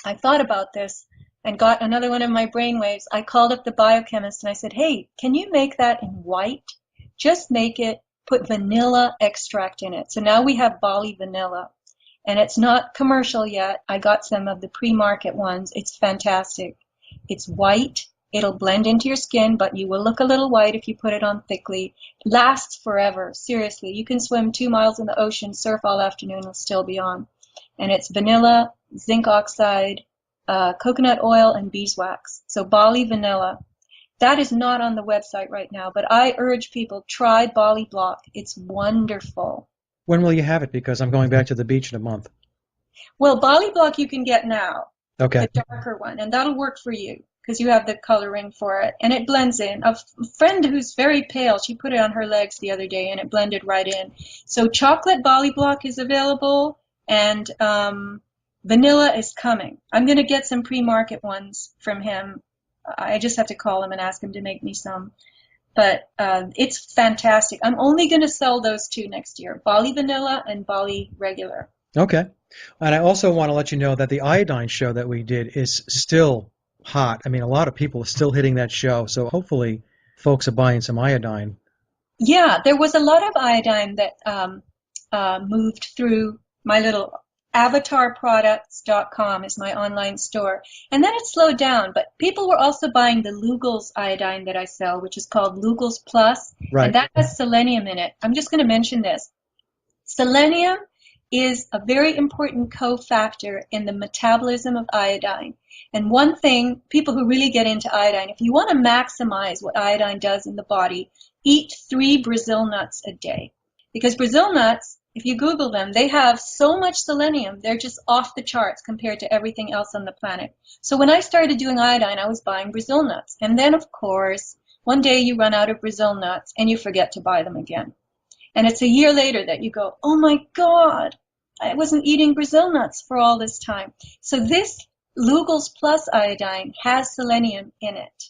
I thought about this and got another one of my brainwaves, I called up the biochemist and I said, hey, can you make that in white? Just make it, put vanilla extract in it. So now we have Bali Vanilla. And it's not commercial yet. I got some of the pre-market ones. It's fantastic. It's white. It'll blend into your skin, but you will look a little white if you put it on thickly. Lasts forever. Seriously. You can swim 2 miles in the ocean, surf all afternoon, it'll still be on. And it's vanilla, zinc oxide, coconut oil, and beeswax. So Bali Vanilla. That is not on the website right now, but I urge people, try Bali Block. It's wonderful. When will you have it? Because I'm going back to the beach in a month. Well, Bali Block you can get now, Okay. the darker one, and that'll work for you because you have the coloring for it, and it blends in. A friend who's very pale, she put it on her legs the other day, and it blended right in. So chocolate Bali Block is available, and vanilla is coming. I'm going to get some pre-market ones from him. I just have to call him and ask him to make me some. But it's fantastic. I'm only going to sell those 2 next year, Bali Vanilla and Bali Regular. Okay. And I also want to let you know that the iodine show that we did is still hot. I mean, a lot of people are still hitting that show, so hopefully folks are buying some iodine. Yeah, there was a lot of iodine that moved through my little avatarproducts.com is my online store. And then it slowed down, but people were also buying the Lugol's iodine that I sell, which is called Lugol's Plus, Right. and that has selenium in it. I'm just going to mention this. Selenium is a very important cofactor in the metabolism of iodine. And one thing, people who really get into iodine, if you want to maximize what iodine does in the body, eat 3 Brazil nuts a day. Because Brazil nuts, if you Google them, they have so much selenium, they're just off the charts compared to everything else on the planet. So when I started doing iodine, I was buying Brazil nuts. And then, of course, one day you run out of Brazil nuts and you forget to buy them again. And it's a year later that you go, oh my God, I wasn't eating Brazil nuts for all this time. So this Lugol's Plus iodine has selenium in it,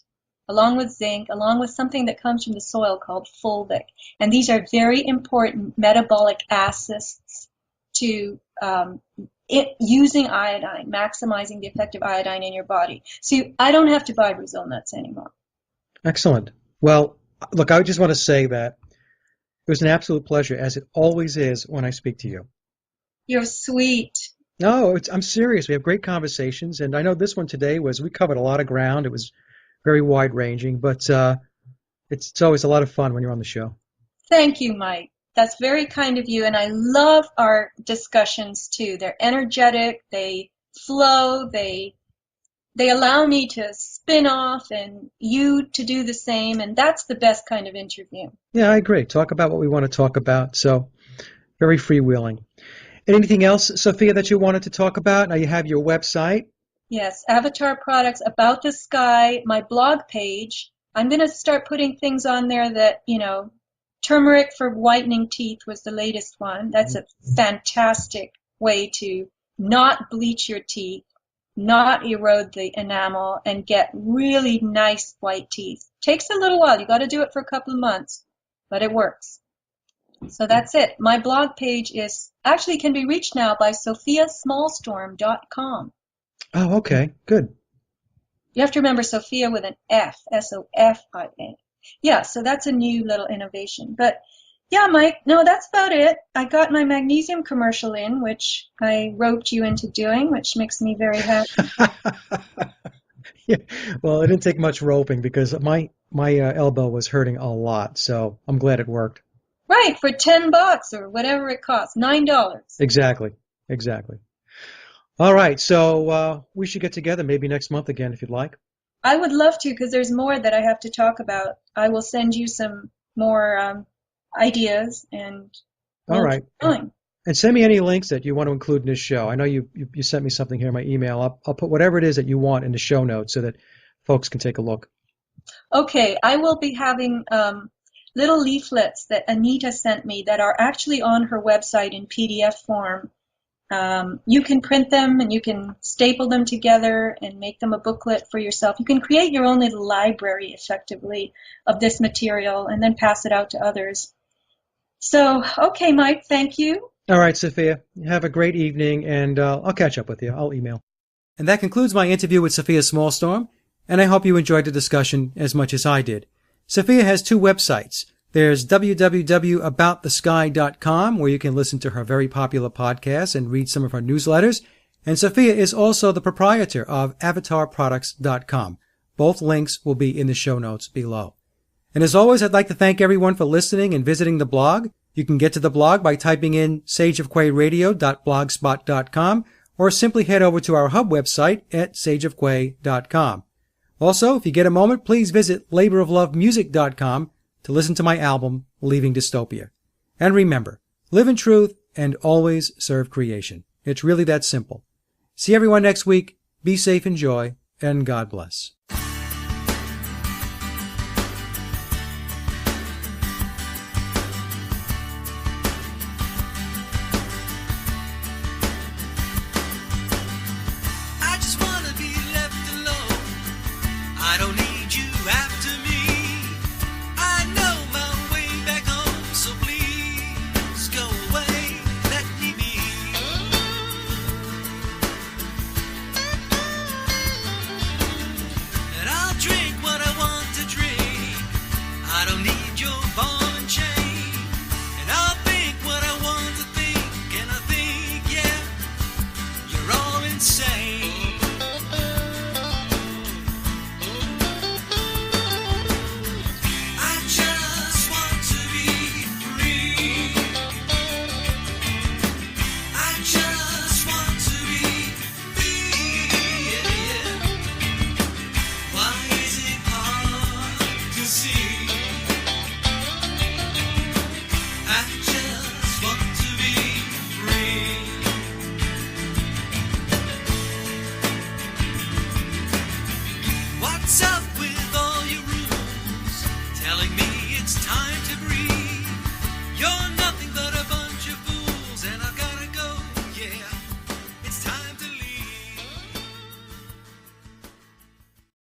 along with zinc, along with something that comes from the soil called fulvic. And these are very important metabolic assists to using iodine, maximizing the effect of iodine in your body. So I don't have to buy Brazil nuts anymore. Excellent. Well, look, I just want to say that it was an absolute pleasure, as it always is when I speak to you. You're sweet. No, I'm serious. We have great conversations, and I know this one today we covered a lot of ground. It was very wide-ranging, but it's always a lot of fun when you're on the show. Thank you, Mike. That's very kind of you, and I love our discussions too. They're energetic, they flow, they allow me to spin off and you to do the same, and that's the best kind of interview. Yeah, I agree. Talk about what we want to talk about, so very freewheeling. Anything else, Sofia, that you wanted to talk about? Now you have your website. Yes, Avatar Products, About the Sky, my blog page. I'm going to start putting things on there that, turmeric for whitening teeth was the latest one. That's a fantastic way to not bleach your teeth, not erode the enamel, and get really nice white teeth. Takes a little while. You got to do it for a couple of months, but it works. So that's it. My blog page can be reached now by sofiasmallstorm.com. Oh, okay. Good. You have to remember Sofia with an F, S-O-F-I-A. Yeah, so that's a new little innovation. But yeah, Mike, no, that's about it. I got my magnesium commercial in, which I roped you into doing, which makes me very happy. Yeah. Well, it didn't take much roping because my elbow was hurting a lot, so I'm glad it worked. Right, for $10 or whatever it costs, $9. Exactly. All right, so we should get together maybe next month again if you'd like. I would love to, because there's more that I have to talk about. I will send you some more ideas, and all right. Going. And send me any links that you want to include in this show. I know you sent me something here in my email. I'll put whatever it is that you want in the show notes so that folks can take a look. Okay, I will be having little leaflets that Anita sent me that are actually on her website in PDF form. You can print them and you can staple them together and make them a booklet for yourself. You can create your own little library, effectively, of this material and then pass it out to others. So, okay, Mike, thank you. All right, Sofia. Have a great evening, and I'll catch up with you. I'll email. And that concludes my interview with Sofia Smallstorm, and I hope you enjoyed the discussion as much as I did. Sofia has two websites. There's www.aboutthesky.com, where you can listen to her very popular podcasts and read some of her newsletters. And Sofia is also the proprietor of avatarproducts.com. Both links will be in the show notes below. And as always, I'd like to thank everyone for listening and visiting the blog. You can get to the blog by typing in sageofquayradio.blogspot.com or simply head over to our hub website at sageofquay.com. Also, if you get a moment, please visit laboroflovemusic.com to listen to my album, Leaving Dystopia. And remember, live in truth and always serve creation. It's really that simple. See everyone next week. Be safe, enjoy, and God bless. What's up with all your rules telling me it's time